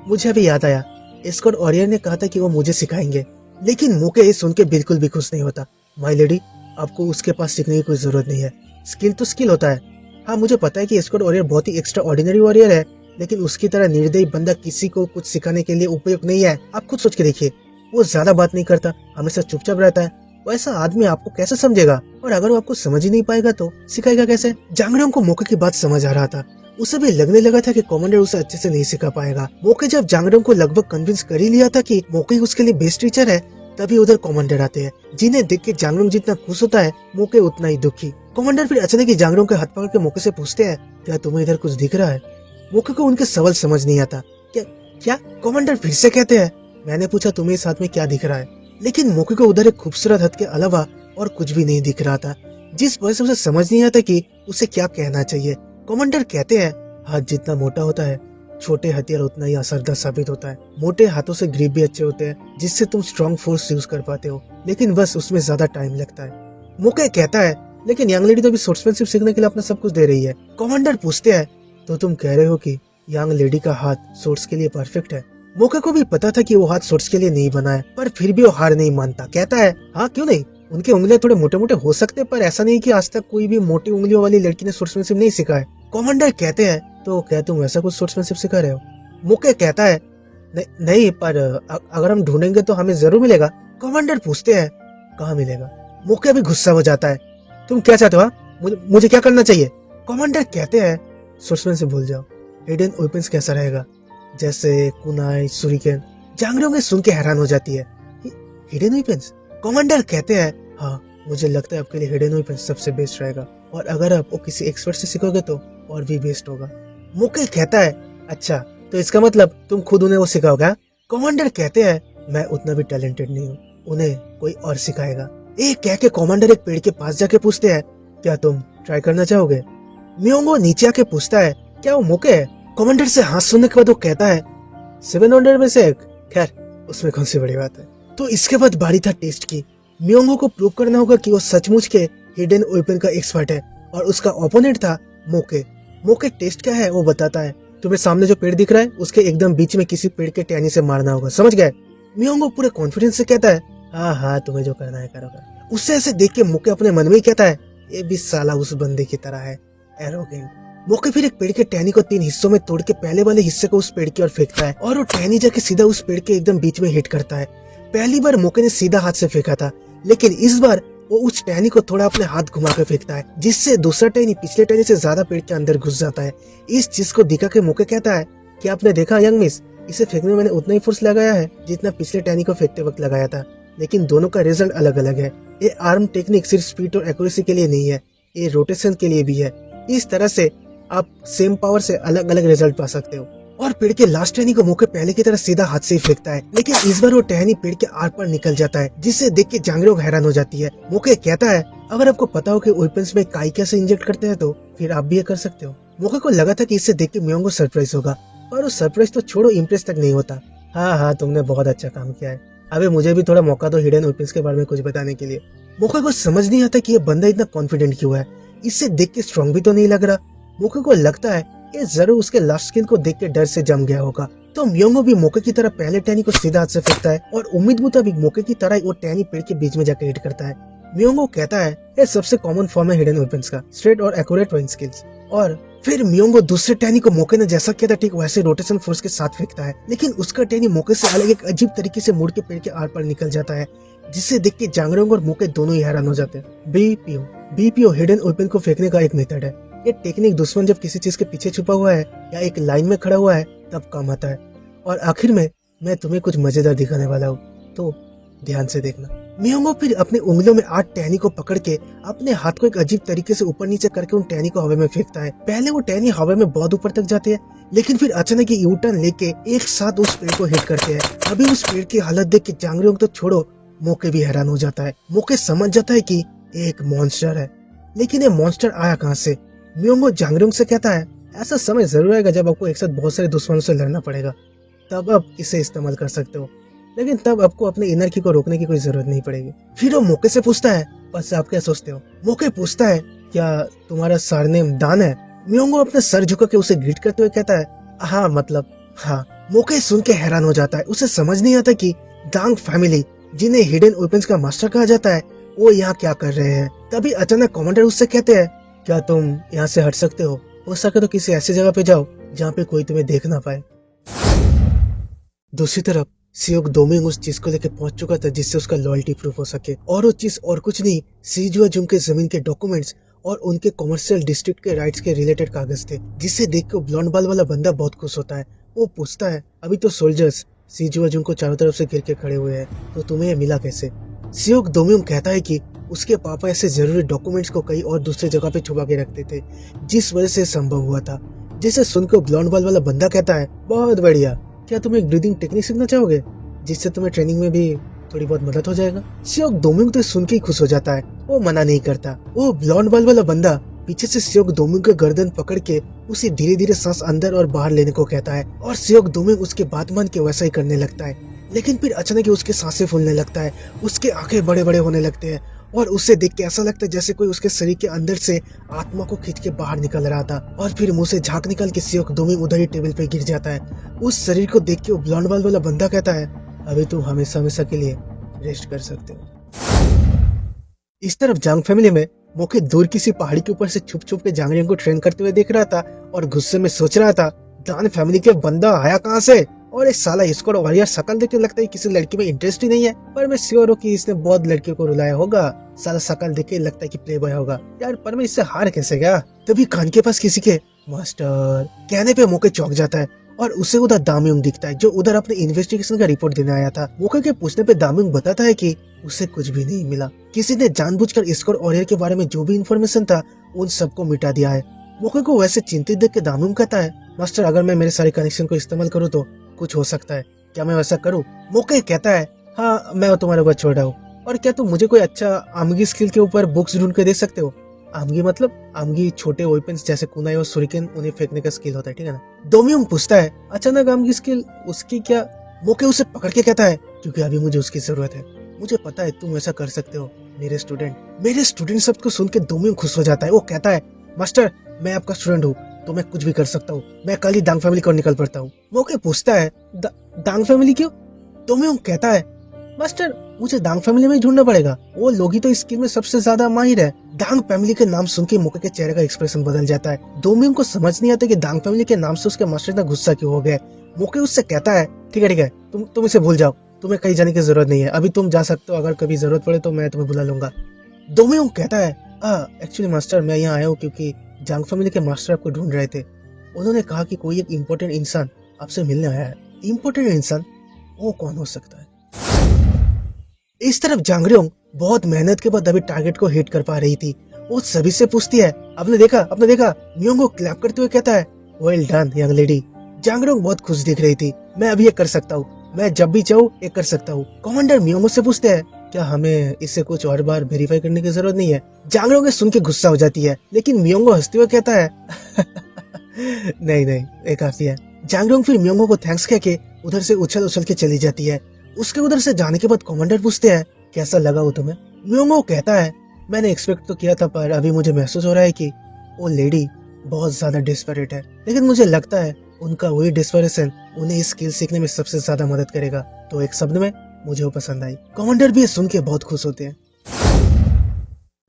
मुझे अभी याद आया, स्कॉट ऑरियर ने कहा था कि वो मुझे सिखाएंगे। लेकिन मोके ये सुन के बिल्कुल भी खुश नहीं होता। माय लेडी, आपको उसके पास सीखने की कोई जरूरत नहीं है, स्किल तो स्किल होता है। हाँ, मुझे पता है कि स्कॉट ऑरियर बहुत ही एक्स्ट्रा ऑर्डिनरी वॉरियर है, लेकिन उसकी तरह निर्दयी बंदा किसी को कुछ सिखाने के लिए उपयुक्त नहीं है। आप खुद सोच के देखिए, वो ज्यादा बात नहीं करता, हमेशा चुपचाप रहता है, वैसा आदमी आपको कैसे समझेगा? और अगर वो आपको समझ ही नहीं पाएगा तो सिखाएगा कैसे? जांगरेंग को मोके की बात समझ आ रहा था, उसे भी लगने लगा था कि कमांडर उसे अच्छे से नहीं सिखा पाएगा। मोके जब जांगरेंग को लगभग कन्विंस कर ही लिया था कि मोके उसके लिए बेस्ट टीचर है, तभी उधर कमांडर आते हैं, जिन्हें देख के जांगरेंग जितना खुश होता है, मोके उतना ही दुखी। कमांडर फिर अचानक ही जांगरेंग के हाथ पकड़ के मोके से पूछते हैं, क्या तुम्हें इधर कुछ दिख रहा है? मोके को उनके सवाल समझ नहीं आता। क्या? कमांडर फिर से कहते हैं, मैंने पूछा तुम्हें इस हाथ में क्या दिख रहा है? लेकिन मोके को उधर एक खूबसूरत हाथ के अलावा और कुछ भी नहीं दिख रहा था, जिस वजह से उसे समझ नहीं आता कि उसे क्या कहना चाहिए। कमांडर कहते हैं, हाथ जितना मोटा होता है, छोटे हथियार उतना ही असरदार साबित होता है। मोटे हाथों से ग्रिप भी अच्छे होते हैं, जिससे तुम स्ट्रॉन्ग फोर्स यूज कर पाते हो, लेकिन बस उसमें ज्यादा टाइम लगता है। मोके कहता है, लेकिन यंग लेडी तो अभी सोर्ट्समैनशिप सीखने के लिए अपना सब कुछ दे रही है। कमांडर पूछते हैं, तो तुम कह रहे हो कि यंग लेडी का हाथ सोर्ट्स के लिए परफेक्ट है? मोके को भी पता था कि वो हाथ सोर्ट्स के लिए नहीं बना है, पर फिर भी वो हार नहीं मानता। कहता है, हाँ क्यों नहीं, उनके उंगलियां थोड़े मोटे मोटे हो सकते हैं, पर ऐसा नहीं कि आज तक कोई भी मोटी उंगलियों वाली लड़की ने सोर्ट्समैनशिप नहीं सीखा है। कमांडर कहते हैं, तो क्या तुम ऐसा कुछ सोर्ट्समैनशिप सिखा रहे हो? मोके कहता है, नहीं, पर अगर हम ढूंढेंगे तो हमें जरूर मिलेगा। कमांडर पूछते हैं, कहाँ मिलेगा? मोके भी गुस्सा हो जाता है, तुम क्या चाहते हो? मुझे क्या करना चाहिए? कमांडर कहते हैं, सोर्ट्समैनशिप भूल जाओ, हिडन वेपन्स कैसा रहेगा, जैसे कुनाई, सुरिकेन। जांगरेंग सुन के हैरान हो जाती है, हिडन वेपन्स? कमांडर कहते हैं, हाँ, मुझे लगता है आपके लिए हिडन वेपन्स सबसे बेस्ट रहेगा, और अगर आप वो किसी एक्सपर्ट से सीखोगे तो और भी बेस्ट होगा। मोके कहता है, अच्छा तो इसका मतलब तुम खुद उन्हें वो सिखाओगे? कमांडर कहते हैं, मैं उतना भी टैलेंटेड नहीं हूँ, उन्हें कोई और सिखाएगा। एक कह के कमांडर एक पेड़ के पास जाके पूछते हैं, क्या तुम ट्राई करना चाहोगे? मियोंगो नीचे आके पूछता है, क्या वो मोके है? कमांडर से हाथ सुनने के बाद वो कहता है, 700 में से एक, खैर उसमें कौन सी बड़ी बात है। तो इसके बाद बारी था टेस्ट की। मियोंगो को प्रूव करना होगा कि वो सचमुच के हिडन वेपन का एक्सपर्ट है, और उसका ओपोनेंट था मोके। मोके टेस्ट क्या है वो बताता है, तुम्हें सामने जो पेड़ दिख रहा है उसके एकदम बीच में किसी पेड़ के टहनी से मारना होगा, समझ गए? मियोंगो पूरे कॉन्फिडेंस से कहता है, हाँ तुम्हें जो करना है करोगे। उससे ऐसे देख के मोके अपने मन में ही कहता है, ये भी साला उस बंदे की तरह है, एरोगेंट। मोके फिर एक पेड़ के टहनी को 3 हिस्सों में तोड़ के पहले वाले हिस्से को उस पेड़ की ओर फेंकता है, और वो टहनी जाके सीधा उस पेड़ के एकदम बीच में हिट करता है। पहली बार मोके ने सीधा हाथ से फेंका था, लेकिन इस बार वो उस टहनी को थोड़ा अपने हाथ घुमा के फेंकता है, जिससे दूसरा टहनी पिछले टहनी से ज्यादा पेड़ के अंदर घुस जाता है। इस चीज को दिखा के मोके कहता है, कि आपने देखा यंग मिस, इसे फेंकने में मैंने उतना ही फोर्स लगाया है जितना पिछले टहनी को फेंकते वक्त लगाया था, लेकिन दोनों का रिजल्ट अलग अलग है। ये आर्म टेक्निक सिर्फ स्पीड और एक्यूरेसी के लिए नहीं है, ये रोटेशन के लिए भी है। इस तरह से आप सेम पावर से अलग अलग रिजल्ट पा सकते हो। और पेड़ के लास्ट टहनी को मोके पहले की तरह सीधा हाथ से ही फेंकता है, लेकिन इस बार वो टहनी पेड़ के आर पार निकल जाता है, जिससे देख के जांगरेंग हैरान हो जाती है। मोके कहता है, अगर आपको पता हो कि वेपन्स में काई कैसे इंजेक्ट करते हैं तो फिर आप भी ये कर सकते हो। मोके को लगा था कि इससे देख के मियोंगो सरप्राइज होगा, पर वो सरप्राइज तो छोड़ो, इम्प्रेस तक नहीं होता। हाँ हाँ, तुमने बहुत अच्छा काम किया है। अबे मुझे भी थोड़ा मौका दो हिडन वेपन्स के बारे में कुछ बताने के लिए। मोके को समझ नहीं आता कि ये बंदा इतना कॉन्फिडेंट क्यों है। इससे देख के स्ट्रॉन्ग भी तो नहीं लग रहा। मोके को लगता है ये जरूर उसके लास्ट स्किन को देख के डर से जम गया होगा। तो मियोंगो भी मोके की तरह पहले टैनी को सीधा हाथ से फेंकता है और उम्मीद मुताबिक मोके की तरह वो टैनी पेड़ के बीच में जाकर हिट करता है। मियोंगो कहता है ये सबसे कॉमन फॉर्म है हिडन वेपन्स का, स्ट्रेट और एक्यूरेट रेंज स्किल्स। और फिर मियोंगो दूसरे टैनी को मोके ने जैसा किया था ठीक वैसे रोटेशन फोर्स के साथ फेंकता है, लेकिन उसका टैनी मोके से अलग एक अजीब तरीके से मुड़ के पेड़ के आर पार निकल जाता है, जिससे देख के जांगरोंग और मोके दोनों ही हैरान हो जाते हैं। बीपीओ हिडन वेपन को फेंकने का एक मेथड है। ये टेक्निक दुश्मन जब किसी चीज के पीछे छुपा हुआ है या एक लाइन में खड़ा हुआ है तब काम आता है। और आखिर में मैं तुम्हें कुछ मजेदार दिखाने वाला हूँ, तो ध्यान से देखना। मियोंगो फिर अपनी उंगलियों में 8 टहनी को पकड़ के अपने हाथ को एक अजीब तरीके से ऊपर नीचे करके उन टहनी को हवा में फेंकता है। पहले वो टहनी हवा में बहुत ऊपर तक जाती है, लेकिन फिर अचानक ये यूटर्न लेके एक साथ उस पेड़ को हिट करते हैं। अभी उस पेड़ की हालत देख के जांगरियोंग तो छोड़ो, मोके भी हैरान हो जाता है। मोके समझ जाता है कि एक मॉन्स्टर है, लेकिन ये मॉन्स्टर आया कहाँ से। मियोंगो जांगरियोंग से कहता है ऐसा समय जरूर आएगा जब आपको एक साथ बहुत सारे दुश्मनों से लड़ना पड़ेगा, तब आप इसे इस्तेमाल कर सकते हो, लेकिन तब आपको अपने इनर की को रोकने की कोई जरूरत नहीं पड़ेगी। फिर वो मोके से पूछता है बस आप क्या सोचते हो। मोके पूछता है क्या तुम्हारा सरनेम दान है। मियोंगो अपने सर झुका के उसे ग्रीट करते हुए कहता है हाँ मतलब हाँ। मोके सुन के हैरान हो जाता है। उसे समझ नहीं आता कि दांग फैमिली, जिन्हें हिडन वेपन्स का मास्टर कहा जाता है, वो यहाँ क्या कर रहे हैं। तभी अचानक कमांडर उससे कहते हैं क्या तुम यहाँ से हट सकते हो सके तो किसी ऐसी जगह पे जाओ जहाँ पे कोई तुम्हें देख ना पाए। दूसरी तरफ सियोक दोमिंग उस चीज को लेकर पहुंच चुका था जिससे उसका लॉयल्टी प्रूफ हो सके, और वो चीज और कुछ नहीं सीजुआजुंग के जमीन के डॉक्यूमेंट्स और उनके कमर्शियल डिस्ट्रिक्ट के राइट्स के रिलेटेड कागज थे, जिसे देख के ब्लॉन्ड बाल वाला बंदा बहुत खुश होता है। वो पूछता है अभी तो सोल्जर्स सीजुआजुंग को चारों तरफ से घेर के खड़े हुए हैं, तो तुम्हें ये मिला कैसे। सियोक दोमिंग कहता है कि उसके पापा ऐसे जरूरी डॉक्यूमेंट्स को कहीं और दूसरी जगह पे छुपा के रखते थे, जिस वजह से संभव हुआ था। जिसे सुनकर ब्लॉन्ड बाल वाला बंदा कहता है बहुत बढ़िया, क्या तुम एक ब्रीदिंग टेक्निक सीखना चाहोगे जिससे तुम्हें ट्रेनिंग में भी थोड़ी बहुत मदद हो जाएगा। सियोक दोमिंग तो सुन के ही खुश हो जाता है, वो मना नहीं करता। वो ब्लॉन्ड बाल वाला बंदा पीछे से सियोक दोमिंग के गर्दन पकड़ के उसे धीरे धीरे सांस अंदर और बाहर लेने को कहता है, और सियोक दोमिंग उसके बात मान के वैसा ही करने लगता है। लेकिन फिर अचानक ही उसके सांसें फूलने लगता है, उसके आंखें बड़े बड़े होने लगते हैं, और उससे देख के ऐसा लगता है जैसे कोई उसके शरीर के अंदर से आत्मा को खींच के बाहर निकल रहा था। और फिर मुंह से झाग निकाल के सियोक दोमिंग उधर ही टेबल पे गिर जाता है। उस शरीर को देख के वो ब्लॉन्ड बाल वाला बंदा कहता है अभी तुम हमेशा हमेशा के लिए रेस्ट कर सकते हो। इस तरफ जांग फैमिली में मोके दूर किसी पहाड़ी के ऊपर से छुप छुप के जांगरियों को ट्रेन करते हुए देख रहा था, और गुस्से में सोच रहा था दान फैमिली के बंदा आया कहाँ से, और इस साला इसको और यार शकल देख के लगता है किसी लड़की में इंटरेस्ट ही नहीं है, पर मैं श्योर हूँ कि इसने बहुत लड़कियों को रुलाया होगा। साला शकल देख के लगता है कि प्ले बॉय होगा यार, पर मैं इससे हार कैसे गया। तभी कान के पास किसी के मास्टर कहने पे मोके चौंक जाता है, और उसे उधर दामियोंग दिखता है जो उधर अपने इन्वेस्टिगेशन का रिपोर्ट देने आया था। मोके के पूछने पे दामियोंग बताता है कि उसे कुछ भी नहीं मिला, किसी ने जानबूझकर इसको और ऑरियर के बारे में जो भी इन्फॉर्मेशन था उन सबको मिटा दिया है। मोके को वैसे चिंतित देख के दामियोंग कहता है मास्टर अगर मैं मेरे सारे कनेक्शन को इस्तेमाल करूँ तो कुछ हो सकता है, क्या मैं वैसा करूँ। मोके कहता है हाँ मैं तुम्हारे ऊपर छोड़ रहा हूँ, और क्या तुम मुझे कोई अच्छा आमगी स्किल के ऊपर बुक्स ढूंढ के दे सकते हो। आमगी मतलब आमगी छोटे वेपन्स जैसे कुनाई और सुरिकेन, उन्हें फेंकने का स्किल होता है, ठीक है ना। दोमियोंग पूछता है अचानक आमगी स्किल उसकी क्या। मोके उसे पकड़ के कहता है क्योंकि अभी मुझे उसकी जरूरत है, मुझे पता है तुम ऐसा कर सकते हो मेरे स्टूडेंट शब्द को सुन के दोमियोंग खुश हो जाता है। वो कहता है मास्टर मैं आपका स्टूडेंट हूँ तो मैं कुछ भी कर सकता हूँ, मैं कल ही दांग फैमिली को निकल पड़ता हूँ। मोके पूछता है दांग फैमिली क्यों। दोमियोंग कहता है मास्टर मुझे दांग फैमिली में ही ढूंढना पड़ेगा, वो लोग ही तो इस स्किल में सबसे ज्यादा माहिर है। दांग फैमिली के नाम सुन के मोके के चेहरे का एक्सप्रेशन बदल जाता है। दोमियोंग को समझ नहीं आता कि दांग फैमिली के नाम से उसके मास्टर इतना गुस्सा क्यों हो गया। मोके उससे कहता है ठीक है तुम इसे भूल जाओ, तुम्हें कहीं जाने की जरूरत नहीं है, अभी तुम जा सकते हो, अगर कभी जरूरत पड़े तो मैं तुम्हें बुला लूंगा। दोमियोंग कहता है एक्चुअली मास्टर मैं यहाँ आया हूँ क्योंकि जांग फैमिली के मास्टर आपको ढूंढ रहे थे, उन्होंने कहा कि कोई एक इम्पोर्टेंट इंसान आपसे मिलने आया है। इम्पोर्टेंट इंसान वो कौन हो सकता है। इस तरफ जांगरियोंग बहुत मेहनत के बाद अभी टारगेट को हिट कर पा रही थी। वो सभी से पूछती है आपने देखा। मियोंगो क्लैप करते हुए कहता है वेल डन यंग लेडी। जांगरियोंग बहुत खुश दिख रही थी। मैं अभी ये कर सकता हूँ, मैं जब भी चाहूँ ये कर सकता हूँ। कमांडर मियोंगो से पूछते हैं क्या हमें इसे कुछ और बार वेरीफाई करने की जरूरत नहीं है। जांगरियोंग सुन के गुस्सा हो जाती है, लेकिन मियोंगो हंसते हुए कहता है नहीं ये काफी है। जांगरोंग फिर म्योंगो को थैंक्स कह के उधर से उछल उछल के चली जाती है। उसके उधर से जाने के बाद कमांडर पूछते हैं कैसा लगा वो तुम्हें। म्योंगो कहता है मैंने एक्सपेक्ट तो किया था पर अभी मुझे महसूस हो रहा है कि वो लेडी बहुत ज्यादा डिस्परेट है, लेकिन मुझे लगता है उनका वही डिस्परेशन उन्हें इस स्किल सीखने में सबसे ज्यादा मदद करेगा। तो एक शब्द में मुझे वो पसंद आई। कमांडर भी सुन के बहुत खुश होते हैं।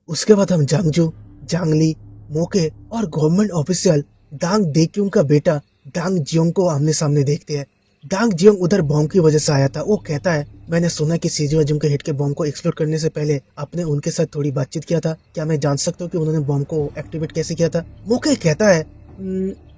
उसके बाद हम जांगजू, जांगली, मोके और गवर्नमेंट ऑफिशियल दांग देक्यूंग का बेटा दांग जियोंग को आमने सामने देखते हैं। दांग जियोंग उधर बॉम्ब की वजह से आया था। वो कहता है मैंने सुना कि सीजुआजुंग के हिट के बॉम्ब को एक्सप्लोड करने से पहले आपने उनके साथ थोड़ी बातचीत किया था, क्या मैं जान सकता हूँ कि उन्होंने बॉम्ब को एक्टिवेट कैसे किया था। मोके कहता है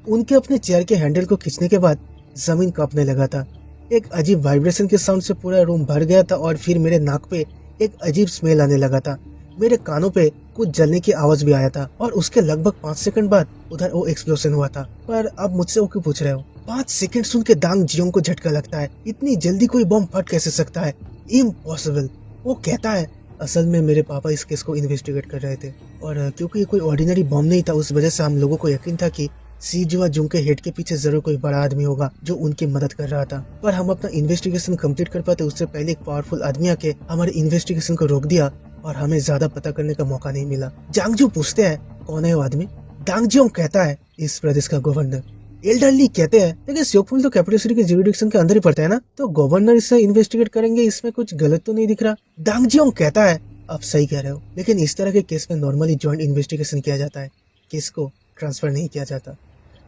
उनके अपने चेयर के हैंडल को खींचने के बाद जमीन कांपने लगा था। एक अजीब वाइब्रेशन के साउंड से पूरा रूम भर गया था और फिर मेरे नाक पे एक अजीब स्मेल आने लगा था। मेरे कानों पे कुछ जलने की आवाज भी आया था और उसके लगभग 5 सेकंड बाद उधर वो एक्सप्लोजन हुआ था। पर अब मुझसे वो क्यों पूछ रहे हो? 5 सेकंड सुन के दांग जियोंग को झटका लगता है। इतनी जल्दी कोई बॉम्ब फट कैसे सकता है? इम्पॉसिबल। वो कहता है असल में मेरे पापा इस केस को इन्वेस्टिगेट कर रहे थे और क्योंकि ये कोई ऑर्डिनरी बॉम्ब नहीं था उस वजह से हम लोगों को यकीन था कि सीजुआजुंग के हेड के पीछे जरूर कोई बड़ा आदमी होगा जो उनकी मदद कर रहा था। पर हम अपना इन्वेस्टिगेशन कंप्लीट कर पाते उससे पहले एक पावरफुल आदमी आके हमारे इन्वेस्टिगेशन को रोक दिया और हमें ज्यादा पता करने का मौका नहीं मिला। जांगजू पूछते हैं कौन है वो आदमी? दांग जियोंग कहता है इस प्रदेश का गवर्नर। एल्डरली कहते हैं लेकिन सियोकफुल तो कैपिटल सिटी के जुरिडिक्शन के अंदर ही पड़ता है ना, तो गवर्नर इससे इन्वेस्टिगेट करेंगे, इसमें कुछ गलत तो नहीं दिख रहा। दांग जियोंग कहता है आप सही कह रहे हो, लेकिन इस तरह के केस में नॉर्मली ज्वाइंट इन्वेस्टिगेशन किया जाता है, केस को ट्रांसफर नहीं किया जाता।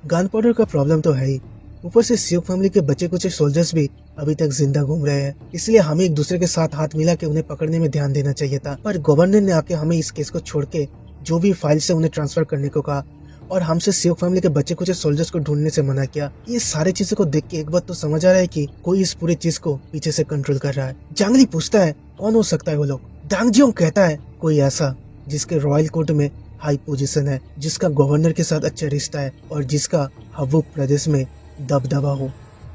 गन पाउडर का प्रॉब्लम तो है ही, ऊपर से सियोक फैमिली के बचे कुछ सोल्जर्स भी अभी तक जिंदा घूम रहे हैं, इसलिए हमें एक दूसरे के साथ हाथ मिला के उन्हें पकड़ने में ध्यान देना चाहिए था। पर गवर्नर ने आके हमें इस केस को छोड़ के जो भी फाइल से उन्हें ट्रांसफर करने को कहा और हमसे सियोक फैमिली के बच्चे कुछ सोल्जर्स को ढूंढने से मना किया। ये सारी चीजों को देख के एक बात तो समझ आ रहा है कि कोई इस पूरी चीज को पीछे से कंट्रोल कर रहा है। जांगली पूछता है कौन हो सकता है वो लोग? दांग जियोंग कहता है कोई ऐसा जिसके रॉयल कोर्ट में हाई पोजीशन है, जिसका गवर्नर के साथ अच्छा रिश्ता है और जिसका हवुक प्रदेश में दबदबा हो।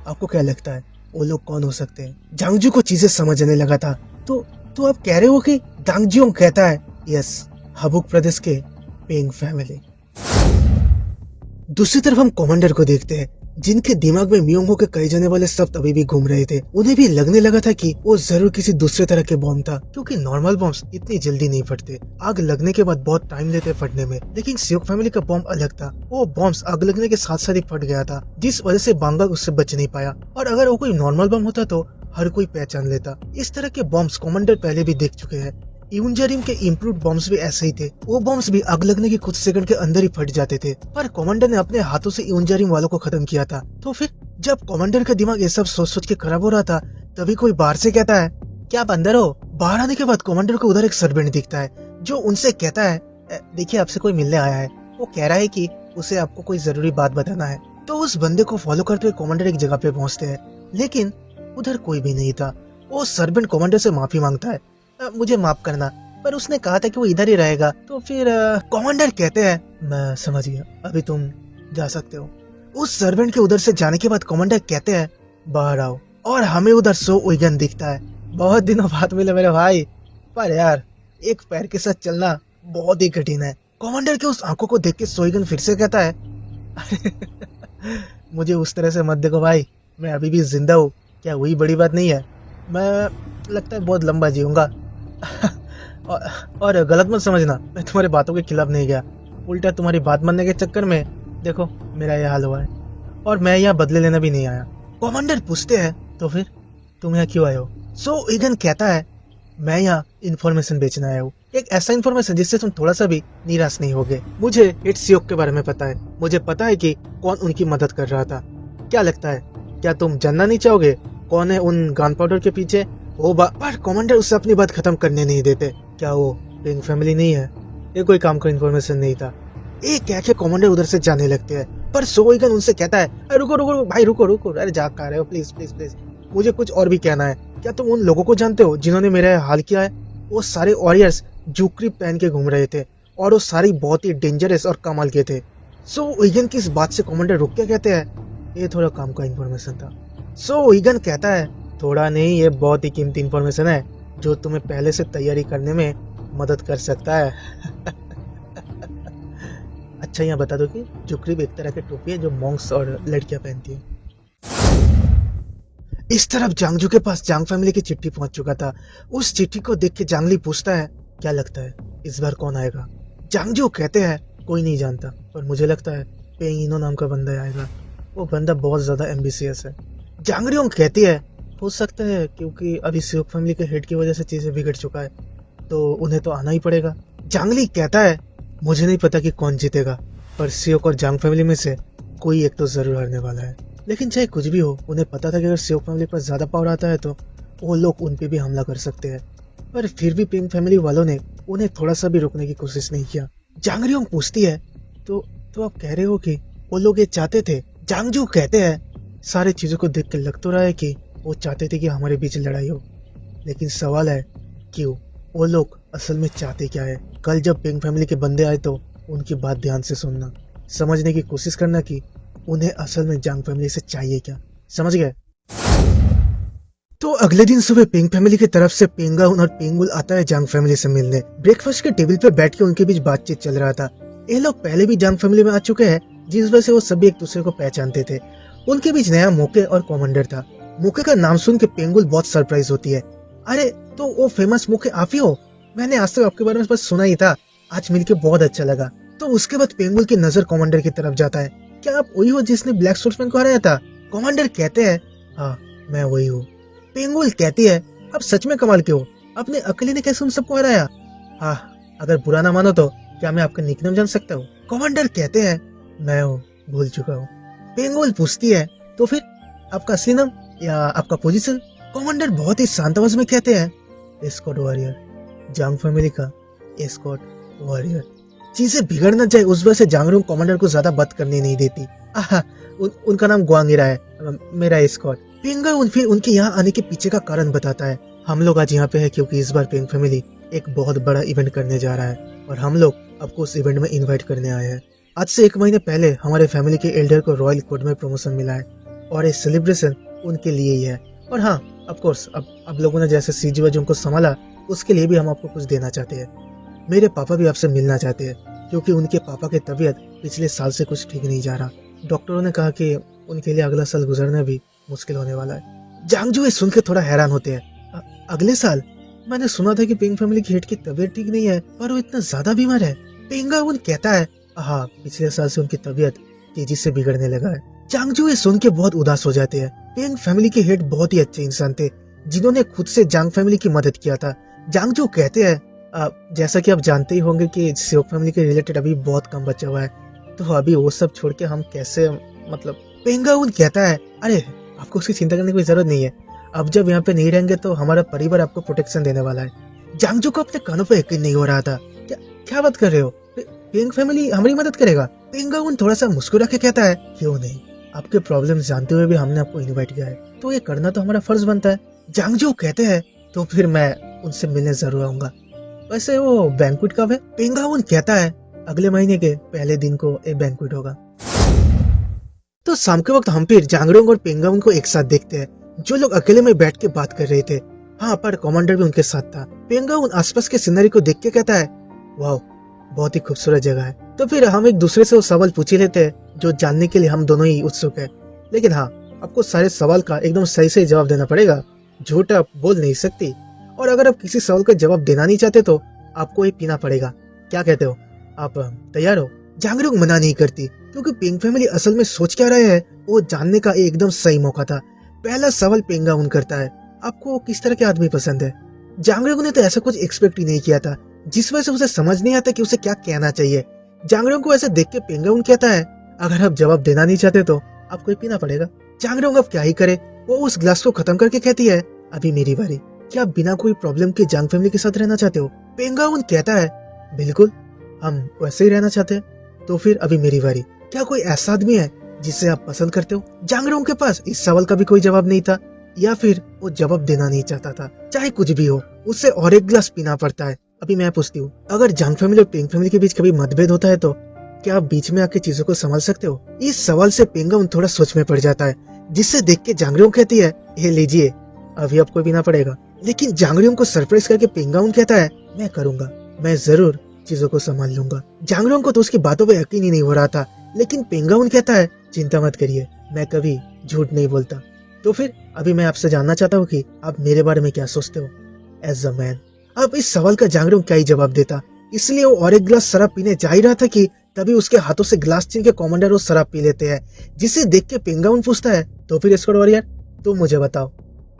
आपको क्या लगता है वो लोग कौन हो सकते हैं? जांगजू को चीजें समझ आने लगा था। तो आप कह रहे हो कि? दांग जियोंग कहता है यस, हवुक प्रदेश के पेंग फैमिली। दूसरी तरफ हम कमांडर को देखते हैं जिनके दिमाग में म्योंगो के कहे जाने वाले शब्द अभी भी घूम रहे थे। उन्हें भी लगने लगा था कि वो जरूर किसी दूसरे तरह के बॉम्ब था, क्योंकि नॉर्मल बॉम्ब्स इतनी जल्दी नहीं फटते। आग लगने के बाद बहुत टाइम लेते फटने में, लेकिन सियोक फैमिली का बॉम्ब अलग था। वो बॉम्ब्स आग लगने के साथ साथ ही फट गया था, जिस वजह से बांगक उससे बच नहीं पाया। और अगर वो कोई नॉर्मल बॉम्ब होता तो हर कोई पहचान लेता। इस तरह के बॉम्ब्स कमांडर पहले भी देख चुके हैं। यूनजारिम के इम्प्रूव्ड बॉम्ब्स भी ऐसे ही थे। वो बॉम्ब्स भी आग लगने के कुछ सेकंड के अंदर ही फट जाते थे, पर कमांडर ने अपने हाथों से यूनजारिम वालों को खत्म किया था। तो फिर जब कमांडर का दिमाग ये सब सोच सोच के खराब हो रहा था, तभी कोई बाहर से कहता है क्या आप अंदर हो? बाहर आने के बाद कमांडर को उधर एक सर्वेंट दिखता है जो उनसे कहता है देखिए आपसे कोई मिलने आया है। वो कह रहा है कि उसे आपको कोई जरूरी बात बताना है। तो उस बंदे को फॉलो करते हुए कमांडर एक जगह पे पहुंचते हैं, लेकिन उधर कोई भी नहीं था। वो सर्वेंट कमांडर से माफी मांगता है, मुझे माफ करना, पर उसने कहा था कि वो इधर ही रहेगा। तो फिर कमांडर कहते हैं मैं समझ गया, अभी तुम जा सकते हो। उस सर्वेंट के उधर से जाने के बाद कमांडर कहते हैं बाहर आओ, और हमें उधर सो उइगन दिखता है। बहुत दिनों बाद मिले मेरे भाई, पर यार एक पैर के साथ चलना बहुत ही कठिन है। कमांडर के उस आंखों को देख के सोइगन फिर से कहता है मुझे उस तरह से मत देखो भाई, मैं अभी भी जिंदा हूँ, क्या वही बड़ी बात नहीं है? मैं लगता है बहुत लंबा जीऊंगा और गलत मत समझना, मैं तुम्हारी बातों के खिलाफ नहीं गया, उल्टा तुम्हारी बात मानने के चक्कर में देखो मेरा यह हाल हुआ है, और मैं यहाँ बदले लेना भी नहीं आया। कमांडर पूछते हैं तो फिर तुम यहाँ क्यों आए हो? सो ईगन कहता है मैं यहाँ इन्फॉर्मेशन बेचने आया हूँ, एक ऐसा इन्फॉर्मेशन जिससे तुम थोड़ा सा भी निराश नहीं होगे। मुझे इट्स सियोक के बारे में पता है, मुझे पता है कि कौन उनकी मदद कर रहा था। क्या लगता है, क्या तुम जानना नहीं चाहोगे कौन है उन गन पाउडर के पीछे? पर कमांडर उससे अपनी बात खत्म करने नहीं देते। क्या वो पेंग फैमिली नहीं है? ये कोई काम का इन्फॉर्मेशन नहीं था। एक कह के कमांडर उधर से जाने लगते हैं, पर सोइगन उनसे कहता है रुको रुको भाई, रुको, अरे जाग कर रहे हो, प्लीज प्लीज प्लीज, मुझे कुछ और भी कहना है। क्या तुम उन लोगों को जानते हो जिन्होंने मेरा हाल किया है? वो सारे वॉरियर्स जुकरी पहन के घूम रहे थे और वो सारी बहुत ही डेंजरस और कमाल के थे। सोइगन की इस बात से कमांडर रुक के कहते हैं ये थोड़ा काम का इन्फॉर्मेशन था। सोइगन कहता है थोड़ा नहीं, ये बहुत ही कीमती इन्फॉर्मेशन है जो तुम्हें पहले से तैयारी करने में मदद कर सकता है। अच्छा यहाँ बता दो कि जुकरीब एक तरह की टोपी है जो मॉन्क्स और लड़कियां पहनती है। इस तरफ जांगजू के पास जांग फैमिली की चिट्ठी पहुंच चुका था। उस चिट्ठी को देख के जांगली पूछता है, क्या लगता है इस बार कौन आएगा? जांगजू कहते हैं, कोई नहीं जानता, पर मुझे लगता है पेंग इनो नाम का बंदा आएगा। वो बंदा बहुत ज्यादा एम्बिशियस है। जांगरियोंग कहती है, हो सकता है क्योंकि अभी सियोक फैमिली के हेड की वजह से चीजें बिगड़ चुका है, तो उन्हें तो आना ही पड़ेगा। जांगली कहता है, मुझे नहीं पता कि कौन जीतेगा, पर सियोक और जांग फैमिली में से कोई एक तो जरूर हारने वाला है। लेकिन चाहे कुछ भी हो, उन्हें पता था कि अगर सियोक फैमिली पर ज्यादा पावर आता है तो वो लोग उन पे भी हमला कर सकते हैं, पर फिर भी पेंग फैमिली वालों ने उन्हें थोड़ा सा भी रोकने की कोशिश नहीं किया। जांगरियोंग पूछती है, तो आप कह रहे हो कि वो लोग ये चाहते थे? जांगजू कहते हैं, सारी चीजों को देख के लग तो रहा है कि वो चाहते थे कि हमारे बीच लड़ाई हो, लेकिन सवाल है क्यों? वो लोग असल में चाहते क्या है? कल जब पेंग फैमिली के बंदे आए तो उनकी बात ध्यान से सुनना, समझने की कोशिश करना कि उन्हें असल में जांग फैमिली से चाहिए क्या। समझ गए? तो अगले दिन सुबह पेंग फैमिली की तरफ से पेंगाउन और पेंगुल आता है जांग फैमिली से मिलने। ब्रेकफास्ट के टेबल पर बैठ के उनके बीच बातचीत चल रहा था। ये लोग पहले भी जांग फैमिली में आ चुके हैं, जिस वजह से वो सभी एक दूसरे को पहचानते थे। उनके बीच नया मोके और कमांडर था। मोके का नाम सुन के पेंगुल बहुत सरप्राइज होती है। अरे, तो वो फेमस मोके आप ही हो? मैंने आज तक आपके बारे में बस सुना ही था, आज मिलके बहुत अच्छा लगा। तो उसके बाद पेंगुल की नजर कमांडर की तरफ जाता है। क्या आप वही हो जिसने ब्लैक सोर्समैन को हराया था? कमांडर कहते हैं, हाँ मैं वही हूँ। पेंगुल कहती है, आप सच में कमाल के हो, अपने अकेले ने कैसे उन सबको हराया? हाँ, अगर बुरा ना मानो तो क्या मैं आपका निकनेम जान सकता हूँ? कमांडर कहते हैं, मैं हूँ, भूल चुका हूँ। पेंगुल पूछती है, तो फिर आपका असली नाम या आपका पोजीशन? कमांडर बहुत ही शांत आवाज में कहते हैं, एस्कॉर्ट वॉरियर, जांग फैमिली का एस्कॉर्ट वॉरियर। चीजें बिगड़ न जाए उस वजह से जांगरुंग कमांडर को ज्यादा बात करने नहीं देती। उनका नाम ग्वांगिरा है, मेरा एस्कॉर्ट। पेंगाउन फिर उनके यहाँ आने के पीछे का कारण बताता है। हम लोग आज यहाँ पे है क्योंकि इस बार पेंग फैमिली एक बहुत बड़ा इवेंट करने जा रहा है और हम लोग आपको उस इवेंट में इनवाइट करने आए हैं। आज से 1 महीने पहले हमारे फैमिली के एल्डर को रॉयल कोड में प्रमोशन मिला है और ये सेलिब्रेशन उनके लिए ही है। और हाँ, ऑफ कोर्स अब लोगों ने जैसे सीजीवाज उनको संभाला, उसके लिए भी हम आपको कुछ देना चाहते हैं। मेरे पापा भी आपसे मिलना चाहते हैं क्योंकि उनके पापा की तबीयत पिछले साल से कुछ ठीक नहीं जा रहा। डॉक्टरों ने कहा कि उनके लिए अगला साल गुजरना भी मुश्किल होने वाला है। जांगजू ये सुन के थोड़ा हैरान होते हैं। अगले साल? मैंने सुना था कि पेंग फैमिली की हेड की तबीयत ठीक नहीं है, पर वो इतना ज्यादा बीमार है। पेंगाउन कहता है, हाँ पिछले साल से उनकी तबीयत तेजी से बिगड़ने लगा है। जांगजू ये सुन के बहुत उदास हो जाते हैं। पेंग फैमिली के हेड बहुत ही अच्छे इंसान थे जिन्होंने खुद से जांग फैमिली की मदद किया था। जांगजू कहते हैं, जैसा कि आप जानते ही होंगे कि सियोक फैमिली के रिलेटेड अभी बहुत कम बचा हुआ है, तो अभी वो सब छोड़ के हम कैसे, मतलब। पेंगाउन कहता है, अरे आपको उसकी चिंता करने की जरूरत नहीं है। अब जब यहाँ पे नहीं रहेंगे तो हमारा परिवार आपको प्रोटेक्शन देने वाला है। जांगजू को अपने कानों पे यकीन नहीं हो रहा था। क्या बात कर रहे हो? पेंग फैमिली हमारी मदद करेगा? पेंगाउन थोड़ा सा मुस्कुरा के कहता है, क्यों नहीं, आपके प्रॉब्लम जानते हुए भी हमने आपको इनवाइट किया है, तो ये करना तो हमारा फर्ज बनता है। जांगजू कहते हैं, तो फिर मैं उनसे मिलने जरूर आऊंगा। वैसे वो बैंक्वेट कब है? पेंगाउन कहता है, अगले महीने के पहले दिन को एक बैंक्वेट होगा। तो शाम के वक्त हम फिर जांगरोंग और पेंगाउन को एक साथ देखते हैं, जो लोग अकेले में बैठ के बात कर रहे थे। हाँ, पर कमांडर भी उनके साथ था। पेंगाउन आसपास के सीनरी को देख के कहता है, वाह बहुत ही खूबसूरत जगह है। तो फिर हम एक दूसरे से वो सवाल पूछ ही लेते हैं जो जानने के लिए हम दोनों ही उत्सुक है। लेकिन हाँ, आपको सारे सवाल का एकदम सही सही जवाब देना पड़ेगा, झूठ आप बोल नहीं सकती। और अगर आप किसी सवाल का जवाब देना नहीं चाहते तो आपको ये पीना पड़ेगा। क्या कहते हो? आप तैयार हो? जांगरुंग मना नहीं करती क्योंकि पेंग फैमिली असल में सोच क्या रहे हैं वो जानने का एकदम सही मौका था। पहला सवाल पेंगाउन करता है, आपको किस तरह के आदमी पसंद है? जांगरुंग ने तो ऐसा कुछ एक्सपेक्ट ही नहीं किया था, जिस वजह से उसे समझ नहीं आता कि उसे क्या कहना चाहिए। जांगरुंग को ऐसे देख के पेंगाउन कहता है, अगर आप जवाब देना नहीं चाहते तो आपको ये पीना पड़ेगा। जांगरुंग अब क्या ही करे, वो उस ग्लास को खत्म करके कहती है, अभी मेरी बारी। क्या आप बिना कोई प्रॉब्लम के जांग फैमिली के साथ रहना चाहते हो? पेंगाउन कहता है, बिल्कुल, हम वैसे ही रहना चाहते हैं। तो फिर अभी मेरी बारी। क्या कोई ऐसा आदमी है जिसे आप पसंद करते हो? जांगरुंग के पास इस सवाल का भी कोई जवाब नहीं था, या फिर वो जवाब देना नहीं चाहता था। चाहे कुछ भी हो, उससे और एक ग्लास पीना पड़ता है। अभी मैं पूछती हूँ, अगर जांग फैमिली और पेंग फैमिली के बीच कभी मतभेद होता है तो क्या आप बीच में आके चीजों को संभाल सकते हो? इस सवाल से पेंगाउन थोड़ा सोच में पड़ जाता है, जिससे देख के जांगरुंग कहती है, ये लीजिए, अभी आपको पीना पड़ेगा। लेकिन जांगरुंग को सरप्राइज करके पेंगाउन कहता है, मैं करूंगा, मैं जरूर चीजों को संभाल लूंगा। जांगरुंग को तो उसकी बातों पे यकीन ही नहीं हो रहा था, लेकिन पेंगाउन कहता है, चिंता मत करिए, मैं कभी झूठ नहीं बोलता। तो फिर अभी मैं आपसे जानना चाहता हूँ कि आप मेरे बारे में क्या सोचते हो एज अ मैन। अब इस सवाल का जांगड़ोंग क्या ही जवाब देता, इसलिए वो और एक गिलास शराब पीने जा ही रहा था कि तभी उसके हाथों से गिलास छीन के कमांडर वो शराब पी लेते हैं, जिसे देख के पेंगाउन पूछता है, तो फिर स्क्वाड वॉरियर तुम मुझे बताओ,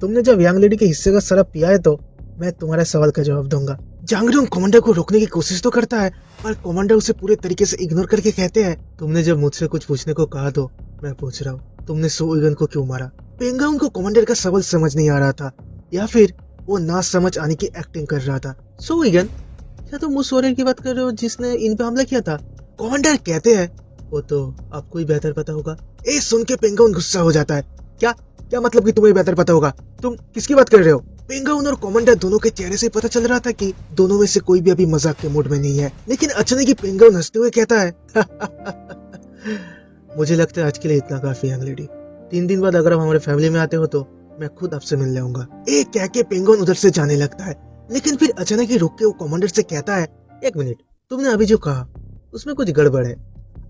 तुमने जब यंग लेडी के हिस्से का शराब पिया है तो मैं तुम्हारे सवाल का जवाब दूंगा। जांगड़ोंग कमांडर को रोकने की कोशिश तो करता है, पर कमांडर उसे पूरे तरीके से इग्नोर करके कहते हैं, तुमने जब मुझसे कुछ पूछने को कहा तो मैं पूछ रहा हूँ, तुमने सो ईगन को क्यों मारा। पेंगाउन को कमांडर का सवाल समझ नहीं आ रहा था, या फिर वो ना समझ आने की एक्टिंग कर रहा था। सो ईगन, क्या तुम उस वॉरियर की बात कर रहे हो जिसने इन पे हमला किया था। कमांडर कहते हैं, वो तो आपको ही बेहतर पता होगा। ए सुन के पेंगाउन गुस्सा हो जाता है, क्या क्या मतलब कि तुम्हें बेहतर पता होगा, तुम किसकी बात कर रहे हो। पेंगाउन और कमांडर दोनों के चेहरे से पता चल रहा था कि दोनों में से कोई भी अभी मजाक के मूड में नहीं है, लेकिन अचानक ही पेंगाउन हंसते हुए कहता है मुझे लगता है आज के लिए इतना काफी यंग लेडी, 3 दिन बाद अगर आप हमारे फैमिली में आते हो तो मैं खुद आपसे मिल जाऊंगा। एक कह के पेंगाउन उधर से जाने लगता है, लेकिन फिर अचानक ही रुक के वो कमांडर से कहता है, एक मिनट, तुमने अभी जो कहा उसमें कुछ गड़बड़ है।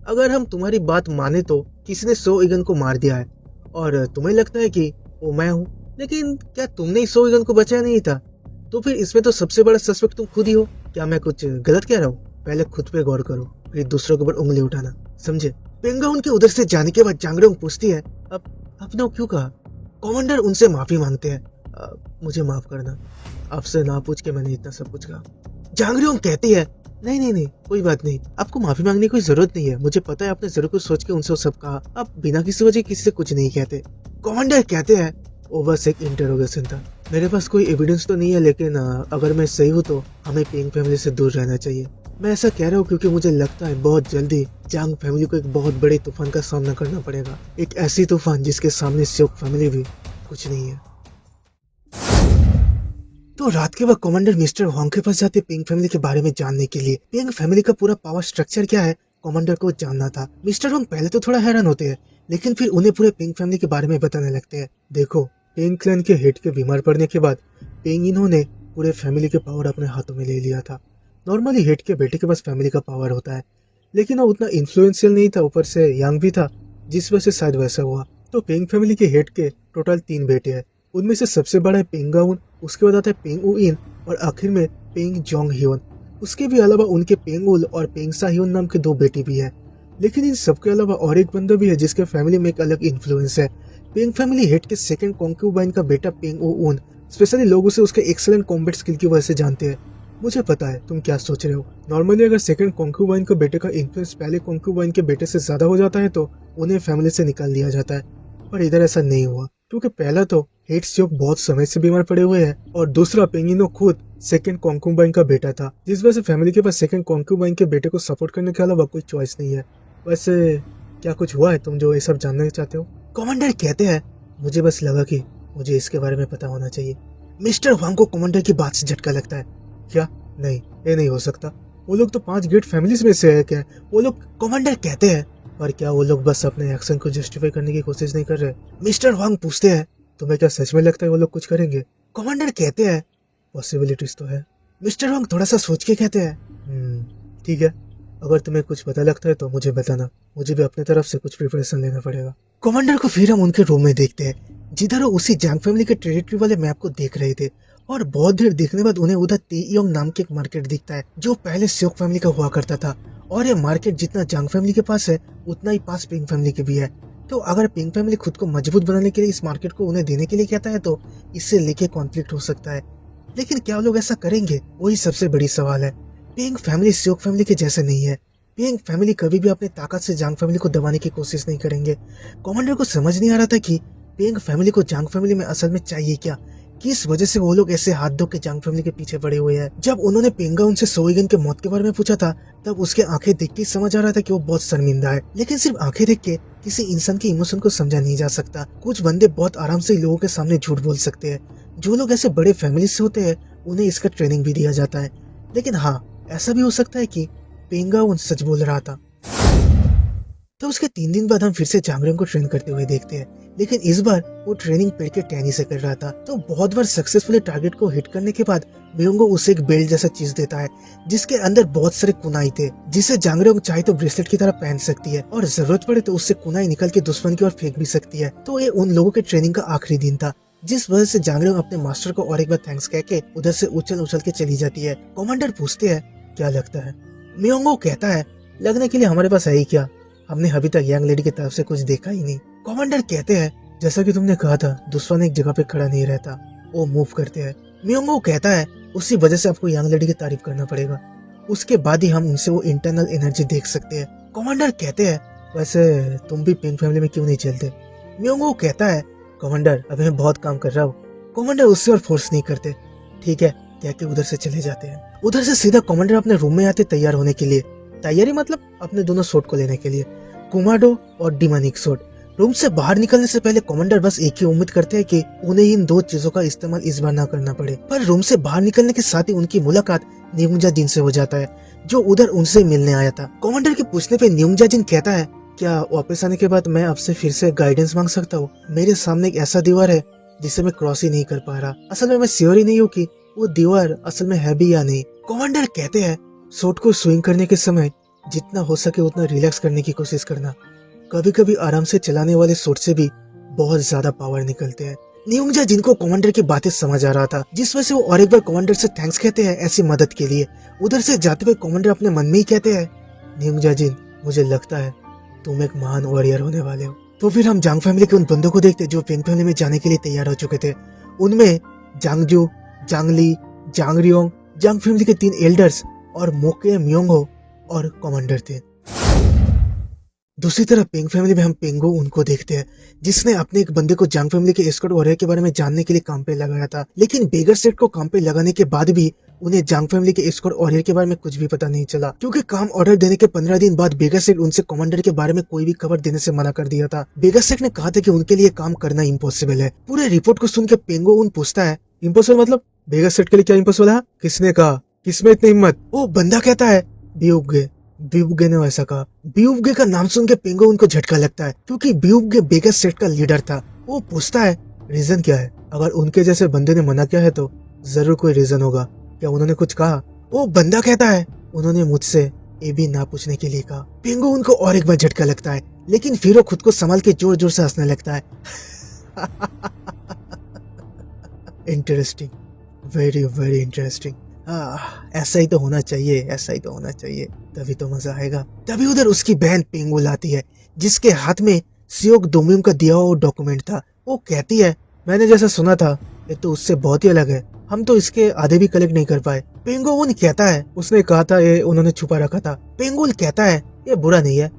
अगर हम तुम्हारी बात माने तो किसी ने सो ईगन को मार दिया है और तुम्हें लगता है कि वो मैं हूँ, लेकिन क्या तुमने ही सो ईगन को बचाया नहीं था, तो फिर इसमें तो सबसे बड़ा सस्पेक्ट तुम खुद ही हो। क्या मैं कुछ गलत कह रहा हूँ? पहले खुद पे गौर करो, फिर दूसरों के ऊपर उंगली उठाना, समझे। पेंगाउन के उधर से जाने के बाद जांगड़ोंग पूछती है, अब आपने क्यों कहा। कमांडर उनसे माफी मांगते हैं, मुझे माफ करना, आपसे ना पूछ के मैंने इतना सब कुछ कहा। जांगड़ोंग कहती है, नहीं नहीं नहीं, कोई बात नहीं, आपको माफी मांगने की कोई जरूरत नहीं है, मुझे पता है आपने जरूर कुछ सोच के उनसे सब कहा, आप बिना किसी वजह किसी से कुछ नहीं कहते। कमांडर कहते हैं, वो बस एक इंटरोगेशन था, मेरे पास कोई एविडेंस तो नहीं है, लेकिन अगर मैं सही हूँ तो हमें पेंग फैमिली से दूर रहना चाहिए। मैं ऐसा कह रहा हूँ क्योंकि मुझे लगता है बहुत जल्दी जांग फैमिली को एक बहुत बड़े तूफान का सामना करना पड़ेगा, एक ऐसी तूफान जिसके सामने स्योक फैमिली भी कुछ नहीं है। तो रात के वक्त कमांडर मिस्टर होंग के पास जाते पिंग फैमिली के बारे में जानने के लिए। पिंग फैमिली का पूरा पावर स्ट्रक्चर क्या है कमांडर को जानना था। मिस्टर होंग पहले तो थोड़ा हैरान होते हैं, लेकिन फिर उन्हें पूरे पिंग फैमिली के बारे में बताने लगते हैं। देखो, पिंग क्लैन के हेड के बीमार पड़ने के बाद पिंग इन्होंने पूरे फैमिली के पावर अपने हाथों में ले लिया था। नॉर्मली हेड के बेटे के पास फैमिली का पावर होता है, लेकिन वो उतना इन्फ्लुएंशियल नहीं था, ऊपर से यंग भी था, जिस वजह से शायद वैसा हुआ। तो पिंग फैमिली के हेड के टोटल 3 बेटे हैं, उनमें से सबसे बड़ा है पेंगाउन, उसके बाद आता है पेंग उइन और आखिर में पेंग जोंग ह्योन। उसके भी अलावा उनके पेंगुल और पेंगसा ह्योन नाम के 2 बेटी भी है। लेकिन इन सबके अलावा और एक बंदा भी है जिसके फैमिली में एक अलग इन्फ्लुएंस है। पेंग फैमिली हेड के सेकंड कॉन्क्यूबाइन का बेटा पेंग उन, स्पेशली लोग उसे उसके एक्सेलेंट कॉम्बैट स्किल की वजह से जानते हैं। मुझे पता है तुम क्या सोच रहे हो, नॉर्मली अगर सेकंड कॉन्क्यूबाइन के बेटे का इन्फ्लुएंस पहले कॉन्क्यूबाइन के बेटे से ज्यादा हो जाता है तो उन्हें फैमिली से निकाल दिया जाता है, पर इधर ऐसा नहीं हुआ, क्योंकि पहला तो हेड स्योक बहुत समय से बीमार पड़े हुए हैं और दूसरा पेंगिनो खुद सेकंड कॉन्क्यूबाइन का बेटा था, जिस वजह से फैमिली के पास सेकंड कॉन्क्यूबाइन के बेटे को सपोर्ट करने के अलावा कोई चॉइस नहीं है। वैसे क्या कुछ हुआ है तुम जो ये सब जानना चाहते हो? कमांडर कहते हैं, मुझे बस लगा कि मुझे इसके बारे में पता होना चाहिए। मिस्टर वांग को कमांडर की बात से झटका लगता है। क्या? नहीं, ये नहीं हो सकता, वो लोग तो 5 ग्रेट फैमिलीज में से एक है, वो लोग। कमांडर कहते हैं, पर क्या वो लोग बस अपने एक्शन को जस्टिफाई करने की कोशिश नहीं कर रहे? मिस्टर वांग पूछते हैं, तुम्हें क्या सच में लगता है वो लोग कुछ करेंगे? कमांडर कहते हैं, पॉसिबिलिटीज तो है। मिस्टर वांग थोड़ा सा सोच के कहते हैं, ठीक है, अगर तुम्हें कुछ पता लगता है तो मुझे बताना, मुझे भी अपने तरफ से कुछ प्रिपरेशन लेना पड़ेगा। कमांडर को फिर हम उनके रूम में देखते हैं, जिधर वो उसी जांग फैमिली के टेरिटरी वाले मैप को देख रहे थे, और बहुत देर देखने बाद उन्हें उधर तेयोंग नाम के एक मार्केट दिखता है जो पहले स्योक फैमिली का हुआ करता था, और ये मार्केट जितना जांग फैमिली के पास है उतना ही पास पिंग फैमिली के भी है। तो अगर पिंग फैमिली खुद को मजबूत बनाने के लिए इस मार्केट को उन्हें देने के लिए कहता है तो इससे लेके कॉन्फ्लिक्ट हो सकता है, लेकिन क्या वो लोग ऐसा करेंगे, वही सबसे बड़ी सवाल है। पिंग फैमिली स्योक फैमिली के जैसे नहीं है, पिंग फैमिली कभी भी अपनी ताकत से जांग फैमिली को दबाने की कोशिश नहीं करेंगे। कमांडर को समझ नहीं आ रहा था कि पिंग फैमिली को जांग फैमिली में असल में चाहिए क्या, किस वजह से वो लोग ऐसे हाथ धो के जांग फैमिली के पीछे पड़े हुए हैं। जब उन्होंने पेंगा उनसे सो ईगन के मौत के बारे में पूछा था तब उसके आंखें देख के समझ आ रहा था कि वो बहुत शर्मिंदा है, लेकिन सिर्फ आंखें देख के किसी इंसान के इमोशन को समझा नहीं जा सकता। कुछ बंदे बहुत आराम से लोगों के सामने झूठ बोल सकते हैं, जो लोग ऐसे बड़े फैमिली से होते हैं उन्हें इसका ट्रेनिंग भी दिया जाता है। लेकिन हाँ, ऐसा भी हो सकता है कि पेंगा उन सच बोल रहा था। तो उसके 3 दिन बाद हम फिर से जांगरेंग को ट्रेन करते हुए देखते हैं, लेकिन इस बार वो ट्रेनिंग पेड़ के टहनी से कर रहा था। तो बहुत बार सक्सेसफुली टारगेट को हिट करने के बाद मियोंगो उसे एक बेल्ट जैसा चीज देता है, जिसके अंदर बहुत सारे कुनाई थे, जिसे जांगरेंग चाहे तो ब्रेसलेट की तरह पहन सकती है और जरूरत पड़े तो उससे कुनाई निकल के दुश्मन की ओर फेंक भी सकती है। तो ये उन लोगों के ट्रेनिंग का आखिरी दिन था, जिस वजह से जांगरेंग अपने मास्टर को और एक बार थैंक्स कह के उधर से उछल उछल के चली जाती है। कमांडर पूछते हैं क्या लगता है? मियोंगो कहता है लगने के लिए हमारे पास है ही क्या, हमने अभी तक यंग लेडी की तरफ से कुछ देखा ही नहीं। कमांडर कहते हैं जैसा कि तुमने कहा था दुश्मन एक जगह पे खड़ा नहीं रहता, वो मूव करते हैं। मियोंगो कहता है उसी वजह से आपको यंग लेडी की तारीफ करना पड़ेगा, उसके बाद ही हम उनसे वो इंटरनल एनर्जी देख सकते हैं। कमांडर कहते हैं वैसे तुम भी पिंक फैमिली में क्यों नहीं चलते? मियोंगो कहता है कमांडर अभी मैं बहुत काम कर रहा हूँ। कमांडर उससे और फोर्स नहीं करते, ठीक है कह के उधर से चले जाते हैं। उधर से सीधा कमांडर अपने रूम में आते तैयार होने के लिए, तैयारी मतलब अपने दोनों शॉट को लेने के लिए, कुमाडो और डिमोनिक शॉट। रूम से बाहर निकलने से पहले कमांडर बस एक ही उम्मीद करते हैं कि उन्हें इन 2 चीजों का इस्तेमाल इस बार ना करना पड़े। पर रूम से बाहर निकलने के साथ ही उनकी मुलाकात न्योंगजा जिन से हो जाता है, जो उधर उनसे मिलने आया था। कमांडर के पूछने पे न्योंगजा जिन कहता है क्या वापस आने के बाद मैं आपसे फिर से गाइडेंस मांग सकता हूँ? मेरे सामने एक ऐसा दीवार है जिसे मैं क्रॉस ही नहीं कर पा रहा, असल में मैं श्योर ही नहीं हूँ कि वो दीवार असल में है भी या नहीं। कमांडर कहते हैं शॉट को स्विंग करने के समय जितना हो सके उतना रिलैक्स करने की कोशिश करना, कभी कभी आराम से चलाने वाले शॉट से भी बहुत ज्यादा पावर निकलते हैं। न्योंगजा जिनको कमांडर की बातें समझ आ रहा था, जिस वजह से वो और एक बार कमांडर से थैंक्स कहते हैं ऐसी मदद के लिए। उधर से जाते हुए कमांडर अपने मन में ही कहते हैं न्योंगजा जिन मुझे लगता है तुम एक महान वॉरियर होने वाले हो। तो फिर हम जांग फैमिली के उन बंदों को देखते जो पिंक फैमिली में जाने के लिए तैयार हो चुके थे। उनमें जांगजू, जांगली, जांगरियोंग, जांग फैमिली के 3 एल्डर्स और मोके, मियोंगो और कमांडर थे। दूसरी तरफ पिंक फैमिली में हम पेंगो उनको देखते हैं, जिसने अपने एक बंदे को जांग फैमिली के एस्कॉर्ट वॉरियर के बारे में जानने के लिए काम पे लगाया था, लेकिन बेगर सेट को काम पे लगाने के बाद भी उन्हें जांग फैमिली के एस्कॉर्ट वॉरियर के बारे में कुछ भी पता नहीं चला, क्योंकि काम ऑर्डर देने के 15 दिन बाद बेगर सेट उनसे कमांडर के बारे में कोई भी खबर देने से मना कर दिया था। बेगर सेट ने कहा था कि उनके लिए काम करना इम्पॉसिबल है। पूरे रिपोर्ट को सुन के पेंगो उन पूछता है इम्पॉसिबल मतलब बेगर सेट के लिए क्या इम्पॉसिबल है? किसने कहा? किसमें इतनी हिम्मत? वो बंदा कहता है ब्यूबगे ने वैसा कहा। ब्यूबगे का नाम सुन के पेंगो उनको झटका लगता है, क्योंकि ब्यूबगे बेगर सेट का लीडर था। वो पूछता है रीजन क्या है? अगर उनके जैसे बंदे ने मना किया है तो जरूर कोई रीजन होगा, क्या उन्होंने कुछ कहा? वो बंदा कहता है उन्होंने मुझसे ये भी ना पूछने के लिए कहा। पेंगो उनको और एक बार झटका लगता है, लेकिन फिर वो खुद को संभाल के जोर जोर से हंसने लगता है। Interesting, very very interesting. ऐसा ही तो होना चाहिए, ऐसा ही तो होना चाहिए, तभी तो मजा आएगा। तभी उधर उसकी बहन पेंगुल आती है, जिसके हाथ में सियोक दोम्यूम का दिया हुआ डॉक्यूमेंट था। वो कहती है मैंने जैसा सुना था ये तो उससे बहुत ही अलग है, हम तो इसके आधे भी कलेक्ट नहीं कर पाए। पेंगुल कहता है उसने कहा था ये उन्होंने छुपा रखा था। पेंगुल कहता है ये बुरा नहीं है,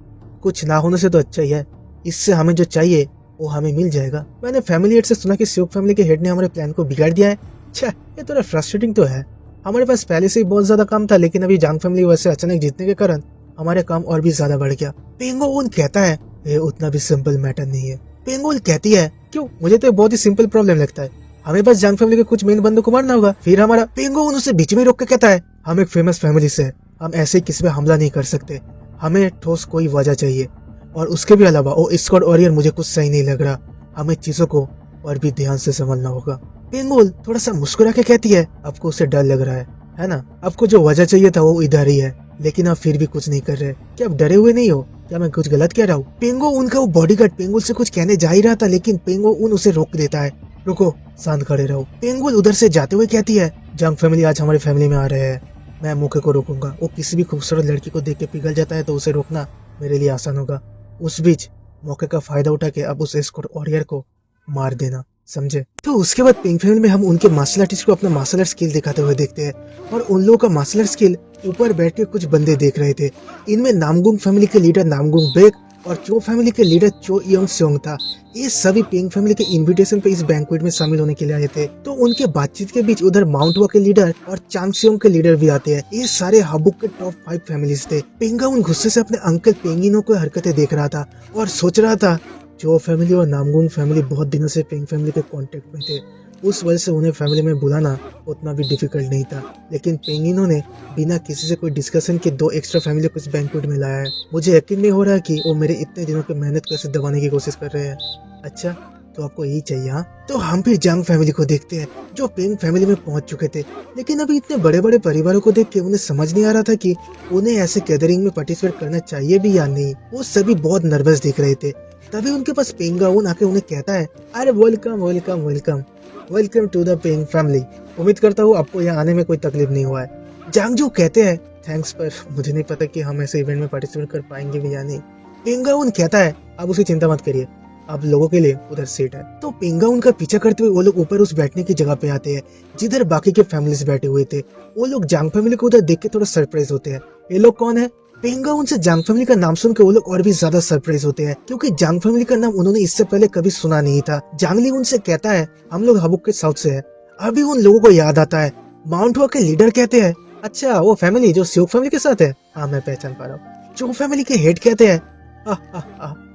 कुछ ना होने से तो अच्छा ही है, इससे हमें जो चाहिए वो हमें मिल जाएगा। मैंने फैमिली हेड से सुना कि सियोक फैमिली के हेड ने हमारे प्लान को बिगाड़ दिया है। छह, ये थोड़ा फ्रस्ट्रेटिंग तो है, हमारे पास पहले से ही बहुत ज्यादा काम था, लेकिन अभी जांग फैमिली वैसे अचानक जीतने के कारण हमारे काम और भी ज्यादा बढ़ गया। पेंगुल कहता है ये उतना भी सिंपल मैटर नहीं है। पेंगुल कहती है क्यों? मुझे तो बहुत ही सिंपल प्रॉब्लम लगता है, हमें बस जांग फैमिली के कुछ मेन बंदों को मारना होगा, फिर हमारा। पेंगुल उसे बीच में रोक के कहता है हम एक फेमस फैमिली से, हम ऐसे किसी पे हमला नहीं कर सकते, हमें ठोस कोई वजह चाहिए, और उसके भी अलावा वो स्क्वाड वॉरियर मुझे कुछ सही नहीं लग रहा, हमें चीजों को और भी ध्यान से संभालना होगा। पेंगुल थोड़ा सा मुस्कुरा के कहती है आपको उससे डर लग रहा है ना? आपको जो वजह चाहिए था वो इधर ही है, लेकिन आप फिर भी कुछ नहीं कर रहे, क्या आप डरे हुए नहीं हो? क्या मैं कुछ गलत कह रहा हूँ? पेंगो उनका वो बॉडीगार्ड पेंगुल से कुछ कहने जा ही रहा था, लेकिन पेंगो उन उसे रोक देता है, रुको शांत खड़े रहो। पेंगुल उधर से जाते हुए कहती है जांग फैमिली आज हमारी फैमिली में आ रहे हैं, मैं मौके को रोकूंगा, वो किसी भी खूबसूरत लड़की को देख के पिघल जाता है तो उसे रोकना मेरे लिए आसान होगा, उस बीच मौके का फायदा उठा के अब उस एस्कॉर्ट वॉरियर को मार देना, समझे? तो उसके बाद पिंक फैमिली में हम उनके मार्शल आर्टिस्ट को अपना मार्शल आर्ट स्किल दिखाते हुए देखते हैं, और उन लोगों का मार्शल आर्ट स्किल ऊपर बैठ के कुछ बंदे देख रहे थे। इनमें नामगुंग फैमिली के लीडर नामगुंग बेक और चो फैमिली के लीडर चो योंग सेोंग था। ये सभी पिंक फैमिली के इनविटेशन पे इस बैंक्वेट में शामिल होने के लिए आए थे। तो उनके बातचीत के बीच उधर माउंट वा के लीडर और चांग सेोंग के लीडर भी आते हैं। ये सारे हाबुक के टॉप 5 फैमिलीज थे। पेंगा उन गुस्से से अपने अंकल पेंगिनो को हरकतें देख रहा था और सोच रहा था चो फैमिली और नामगुंग फैमिली बहुत दिनों से पिंक फैमिली के कांटेक्ट में थे, उस वजह से उन्हें फैमिली में बुलाना उतना भी डिफिकल्ट नहीं था। लेकिन पेंगिनो ने बिना किसी से कोई डिस्कशन के 2 एक्स्ट्रा फैमिली को इस बैंक्वेट में लाया है। मुझे यकीन नहीं हो रहा कि वो मेरे इतने दिनों की मेहनत को ऐसे दबाने की कोशिश कर रहे हैं। अच्छा, तो आपको यही चाहिए? हाँ, तो हम फिर जांग फैमिली को देखते हैं जो पेंग फैमिली में पहुंच चुके थे। लेकिन अभी इतने बड़े बड़े परिवारों को देख के उन्हें समझ नहीं आ रहा था कि उन्हें ऐसे गैदरिंग में पार्टिसिपेट करना चाहिए भी या नहीं। वो सभी बहुत नर्वस दिख रहे थे। तभी उनके पास पेंगाउन आके उन्हें कहता है, अरे welcome welcome welcome welcome to the Peng family. उम्मीद करता हूँ आपको यहाँ आने में कोई तकलीफ नहीं हुआ है। जांगजू कहते हैं, थैंक्स, पर मुझे नहीं पता कि हम ऐसे इवेंट में पार्टिसिपेट कर पाएंगे भी या नहीं। पेंगाउन कहता है, आप उसकी चिंता मत करिए, आप लोगों के लिए उधर सीट है। तो पेंगाउन का पीछा करते हुए वो लोग ऊपर उस बैठने की जगह पे आते हैं जिधर बाकी के फैमिलीज बैठे हुए थे। वो लोग जांग फैमिली को उधर देख के थोड़ा सरप्राइज होते हैं। ये लोग कौन है? पेंगाउन से जांग फैमिली का नाम सुन के वो लोग और भी ज्यादा सरप्राइज होते हैं, क्योंकि जांग फैमिली का नाम उन्होंने इससे पहले कभी सुना नहीं था। जांगली उनसे कहता है, हम लोग हबुक के साउथ से है। अभी उन लोगों को याद आता है। माउंट हुआ के लीडर कहते हैं, अच्छा वो फैमिली जो सियोक फैमिली के साथ है, हाँ मैं पहचान पा रहा हूँ। चो फैमिली के हेड कहते हैं,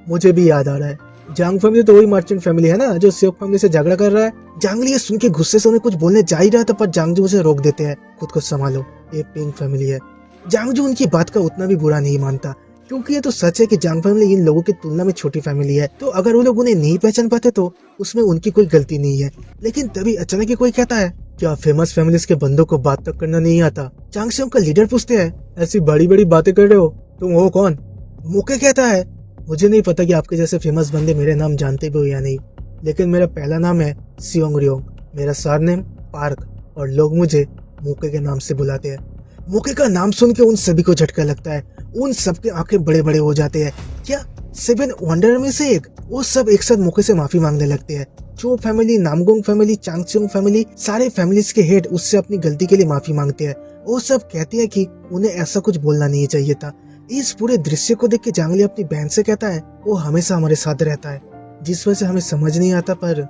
मुझे भी याद आ रहा है, जांग फैमिली तो वही मर्चेंट फैमिली है ना जो सियोक फैमिली से झगड़ा कर रहा है। जांगली ये सुन के गुस्से से उन्हें कुछ बोलने जा ही रहा था, पर जांगजू उसे रोक देते हैं, खुद को संभालो, ये पेंग फैमिली है। जांगजू उनकी बात का उतना भी बुरा नहीं मानता, क्योंकि ये तो सच है कि जांग फैमिली इन लोगों की तुलना में छोटी फैमिली है, तो अगर वो लोग उन्हें नहीं पहचान पाते तो उसमें उनकी कोई गलती नहीं है। लेकिन तभी अचानक ही कोई कहता है, क्या फेमस फैमिलीज के बंदों को बात तक करना नहीं आता? जांगसेम का लीडर पूछते हैं, ऐसी बड़ी बड़ी बातें कर रहे हो, तुम हो कौन? मोके कहता है, मुझे नहीं पता कि आपके जैसे फेमस बंदे मेरे नाम जानते भी हो या नहीं, लेकिन मेरा पहला नाम है सियोंग रियोंग, मेरा सरनेम पार्क, और लोग मुझे मोके के नाम से बुलाते हैं। मोके का नाम सुन के उन सभी को झटका लगता है। उन सबके आंखें बड़े बड़े हो जाते हैं। क्या 7 वंडर में से एक? वो सब एक साथ मोके से माफी मांगने लगते हैं। चो फैमिली, नामगोंग फैमिली, चांगसेंग फैमिली, सारे फैमिलीज के हेड उससे अपनी गलती के लिए माफी मांगते हैं। वो सब कहते हैं कि उन्हें ऐसा कुछ बोलना नहीं चाहिए था। इस पूरे दृश्य को देख के जांगली अपनी बहन से कहता है, वो हमेशा हमारे साथ रहता है, जिस वजह से हमें समझ नहीं आता, पर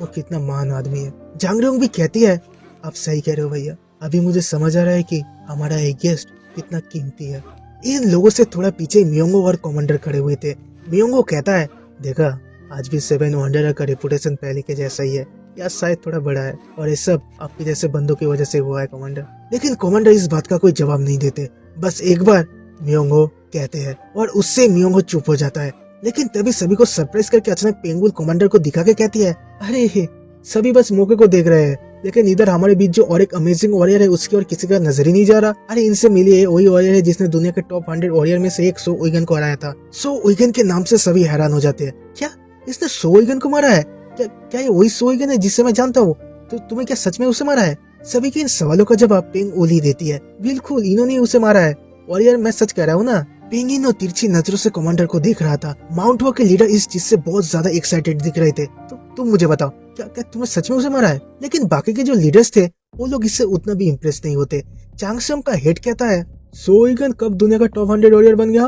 वो कितना महान आदमी है। जांगरियोंग भी कहती है, आप सही कह रहे हो भैया, अभी मुझे समझ आ रहा है कि हमारा एक गेस्ट कितना कीमती है। इन लोगों से थोड़ा पीछे मियोंगो और कमांडर खड़े हुए थे। मियोंगो कहता है, देखा, आज भी 7 वंडर का रेपुटेशन पहले के जैसा ही है, या शायद थोड़ा बड़ा है, और ये सब आपके जैसे बंदों की वजह से हुआ है कमांडर। लेकिन कमांडर इस बात का कोई जवाब नहीं देते। बस एक बार मियोंगो कहते हैं और उससे मियोंगो चुप हो जाता है। लेकिन तभी सभी को सरप्राइज करके अचानक पेंगुइन कमांडर को दिखा के कहती है, अरे सभी बस मौके को देख रहे हैं, लेकिन इधर हमारे बीच जो और एक अमेजिंग वॉरियर है उसकी और किसी का नजर ही नहीं जा रहा। अरे इनसे मिलिए, वही वॉरियर है जिसने दुनिया के टॉप 100 वॉरियर में से एक सो उइगन को हराया था। सो उइगन के नाम से सभी हैरान हो जाते हैं। क्या इसने सो उइगन को मारा है? क्या ये वही सो उइगन है जिससे मैं जानता हूँ? तो तुम्हें क्या सच में उसे मारा है? सभी के इन सवालों का जवाब पेंग ओली देती है, बिल्कुल इन्होंने उसे मारा है। वॉरियर मैं सच कह रहा हूँ ना। पेंगिनो तिरछी नजरों से कमांडर को देख रहा था। माउंट हुआ के लीडर इस चीज से बहुत ज्यादा एक्साइटेड दिख रहे थे। तो तुम मुझे बताओ, क्या तुम्हें सच में उसे मारा है? लेकिन बाकी के जो लीडर्स थे वो लोग इससे उतना भी इम्प्रेस नहीं होते। चांगसम का हेड कहता है, सोइगन कब दुनिया का टॉप 100 वॉरियर बन गया?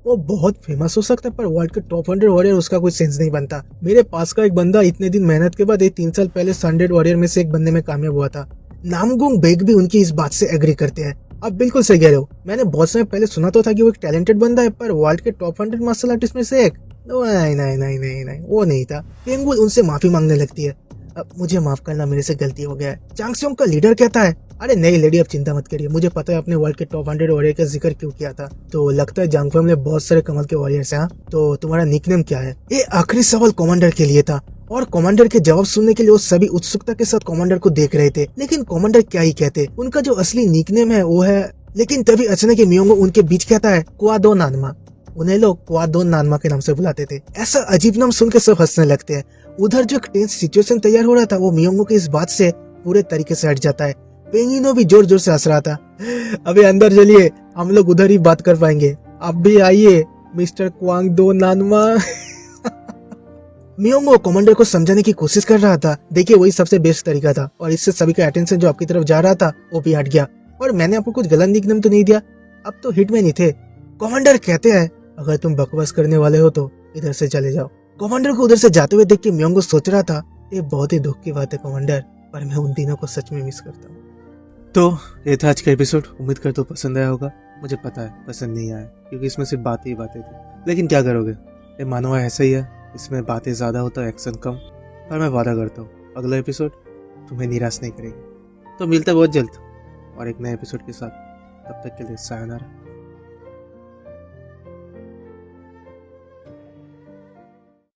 वो बहुत फेमस हो सकता है, पर वर्ल्ड के टॉप 100 वॉरियर उसका कोई सेंस नहीं बनता। मेरे पास का एक बंदा इतने दिन मेहनत के बाद 3 साल पहले 100 वॉरियर में से एक बनने में कामयाब हुआ था। नामगुंग बेग भी उनकी इस बात से एग्री करते हैं। आप बिल्कुल सही कह रहे हो, मैंने बहुत समय पहले सुना तो था कि वो एक टैलेंटेड बंदा है, पर वर्ल्ड के टॉप 100 मार्शल आर्टिस्ट में से एक? नहीं नहीं नहीं नहीं नहीं, वो नहीं था। पेंगुइन उनसे माफी मांगने लगती है, अब मुझे माफ करना, मेरे से गलती हो गया है। चांगसेंग का लीडर कहता है, अरे नहीं लेडी, अब चिंता मत करिए, मुझे पता है आपने वर्ल्ड के टॉप 100 वॉरियर का जिक्र क्यों किया था। तो लगता है जांगफम में बहुत सारे कमल के वॉरियर्स हैं, तो तुम्हारा निकनेम क्या है? ये आखिरी सवाल कमांडर के लिए था, और कमांडर के जवाब सुनने के लिए वो सभी उत्सुकता के साथ कमांडर को देख रहे थे। लेकिन कमांडर क्या ही कहते, उनका जो असली निकनेम है वो है। लेकिन तभी अचानक मियोंगो उनके बीच कहता है, क्वादो नानमा। उन्हें लोग क्वादो नानमा के नाम से बुलाते थे। ऐसा अजीब नाम सुन के सब हंसने लगते हैं। उधर जो एक टेंस सिचुएशन तैयार हो रहा था वो मियोंगो की इस बात से पूरे तरीके से हट जाता है। पेंगिनो भी जोर जोर से हंस रहा था। अबे अंदर चलिए, हम लोग उधर ही बात कर पाएंगे, आप भी आइए मिस्टर क्वांगदो नानमा। मियोंगो कमांडर को समझाने की कोशिश कर रहा था, देखिए वही सबसे बेस्ट तरीका था, और इससे सभी का अटेंशन जो आपकी तरफ जा रहा था वो भी हट गया, और मैंने आपको कुछ गलत निकनेम तो नहीं दिया, अब तो हिटमैन ही थे। कमांडर कहते हैं, अगर तुम बकवास करने वाले हो तो इधर से चले जाओ। कमांडर को उधर से जाते हुए देख के मियोंगो सोच रहा था, ये बहुत ही दुख की बात है कमांडर, पर मैं उन दिनों को सच में मिस करता हूँ। तो ये था आज का एपिसोड, उम्मीद करता हूँ पसंद आया होगा। मुझे पता है पसंद नहीं आया, क्योंकि इसमें सिर्फ बातें ही बातें थी, लेकिन क्या करोगे, ये मानवा ऐसा ही है, इसमें बातें ज्यादा होता है, एक्शन कम। और मैं वादा करता हूँ अगला एपिसोड तुम्हें निराश नहीं करेगी। तो मिलते हैं बहुत जल्द और एक नए एपिसोड के साथ। तब तक के लिए सायोनारा।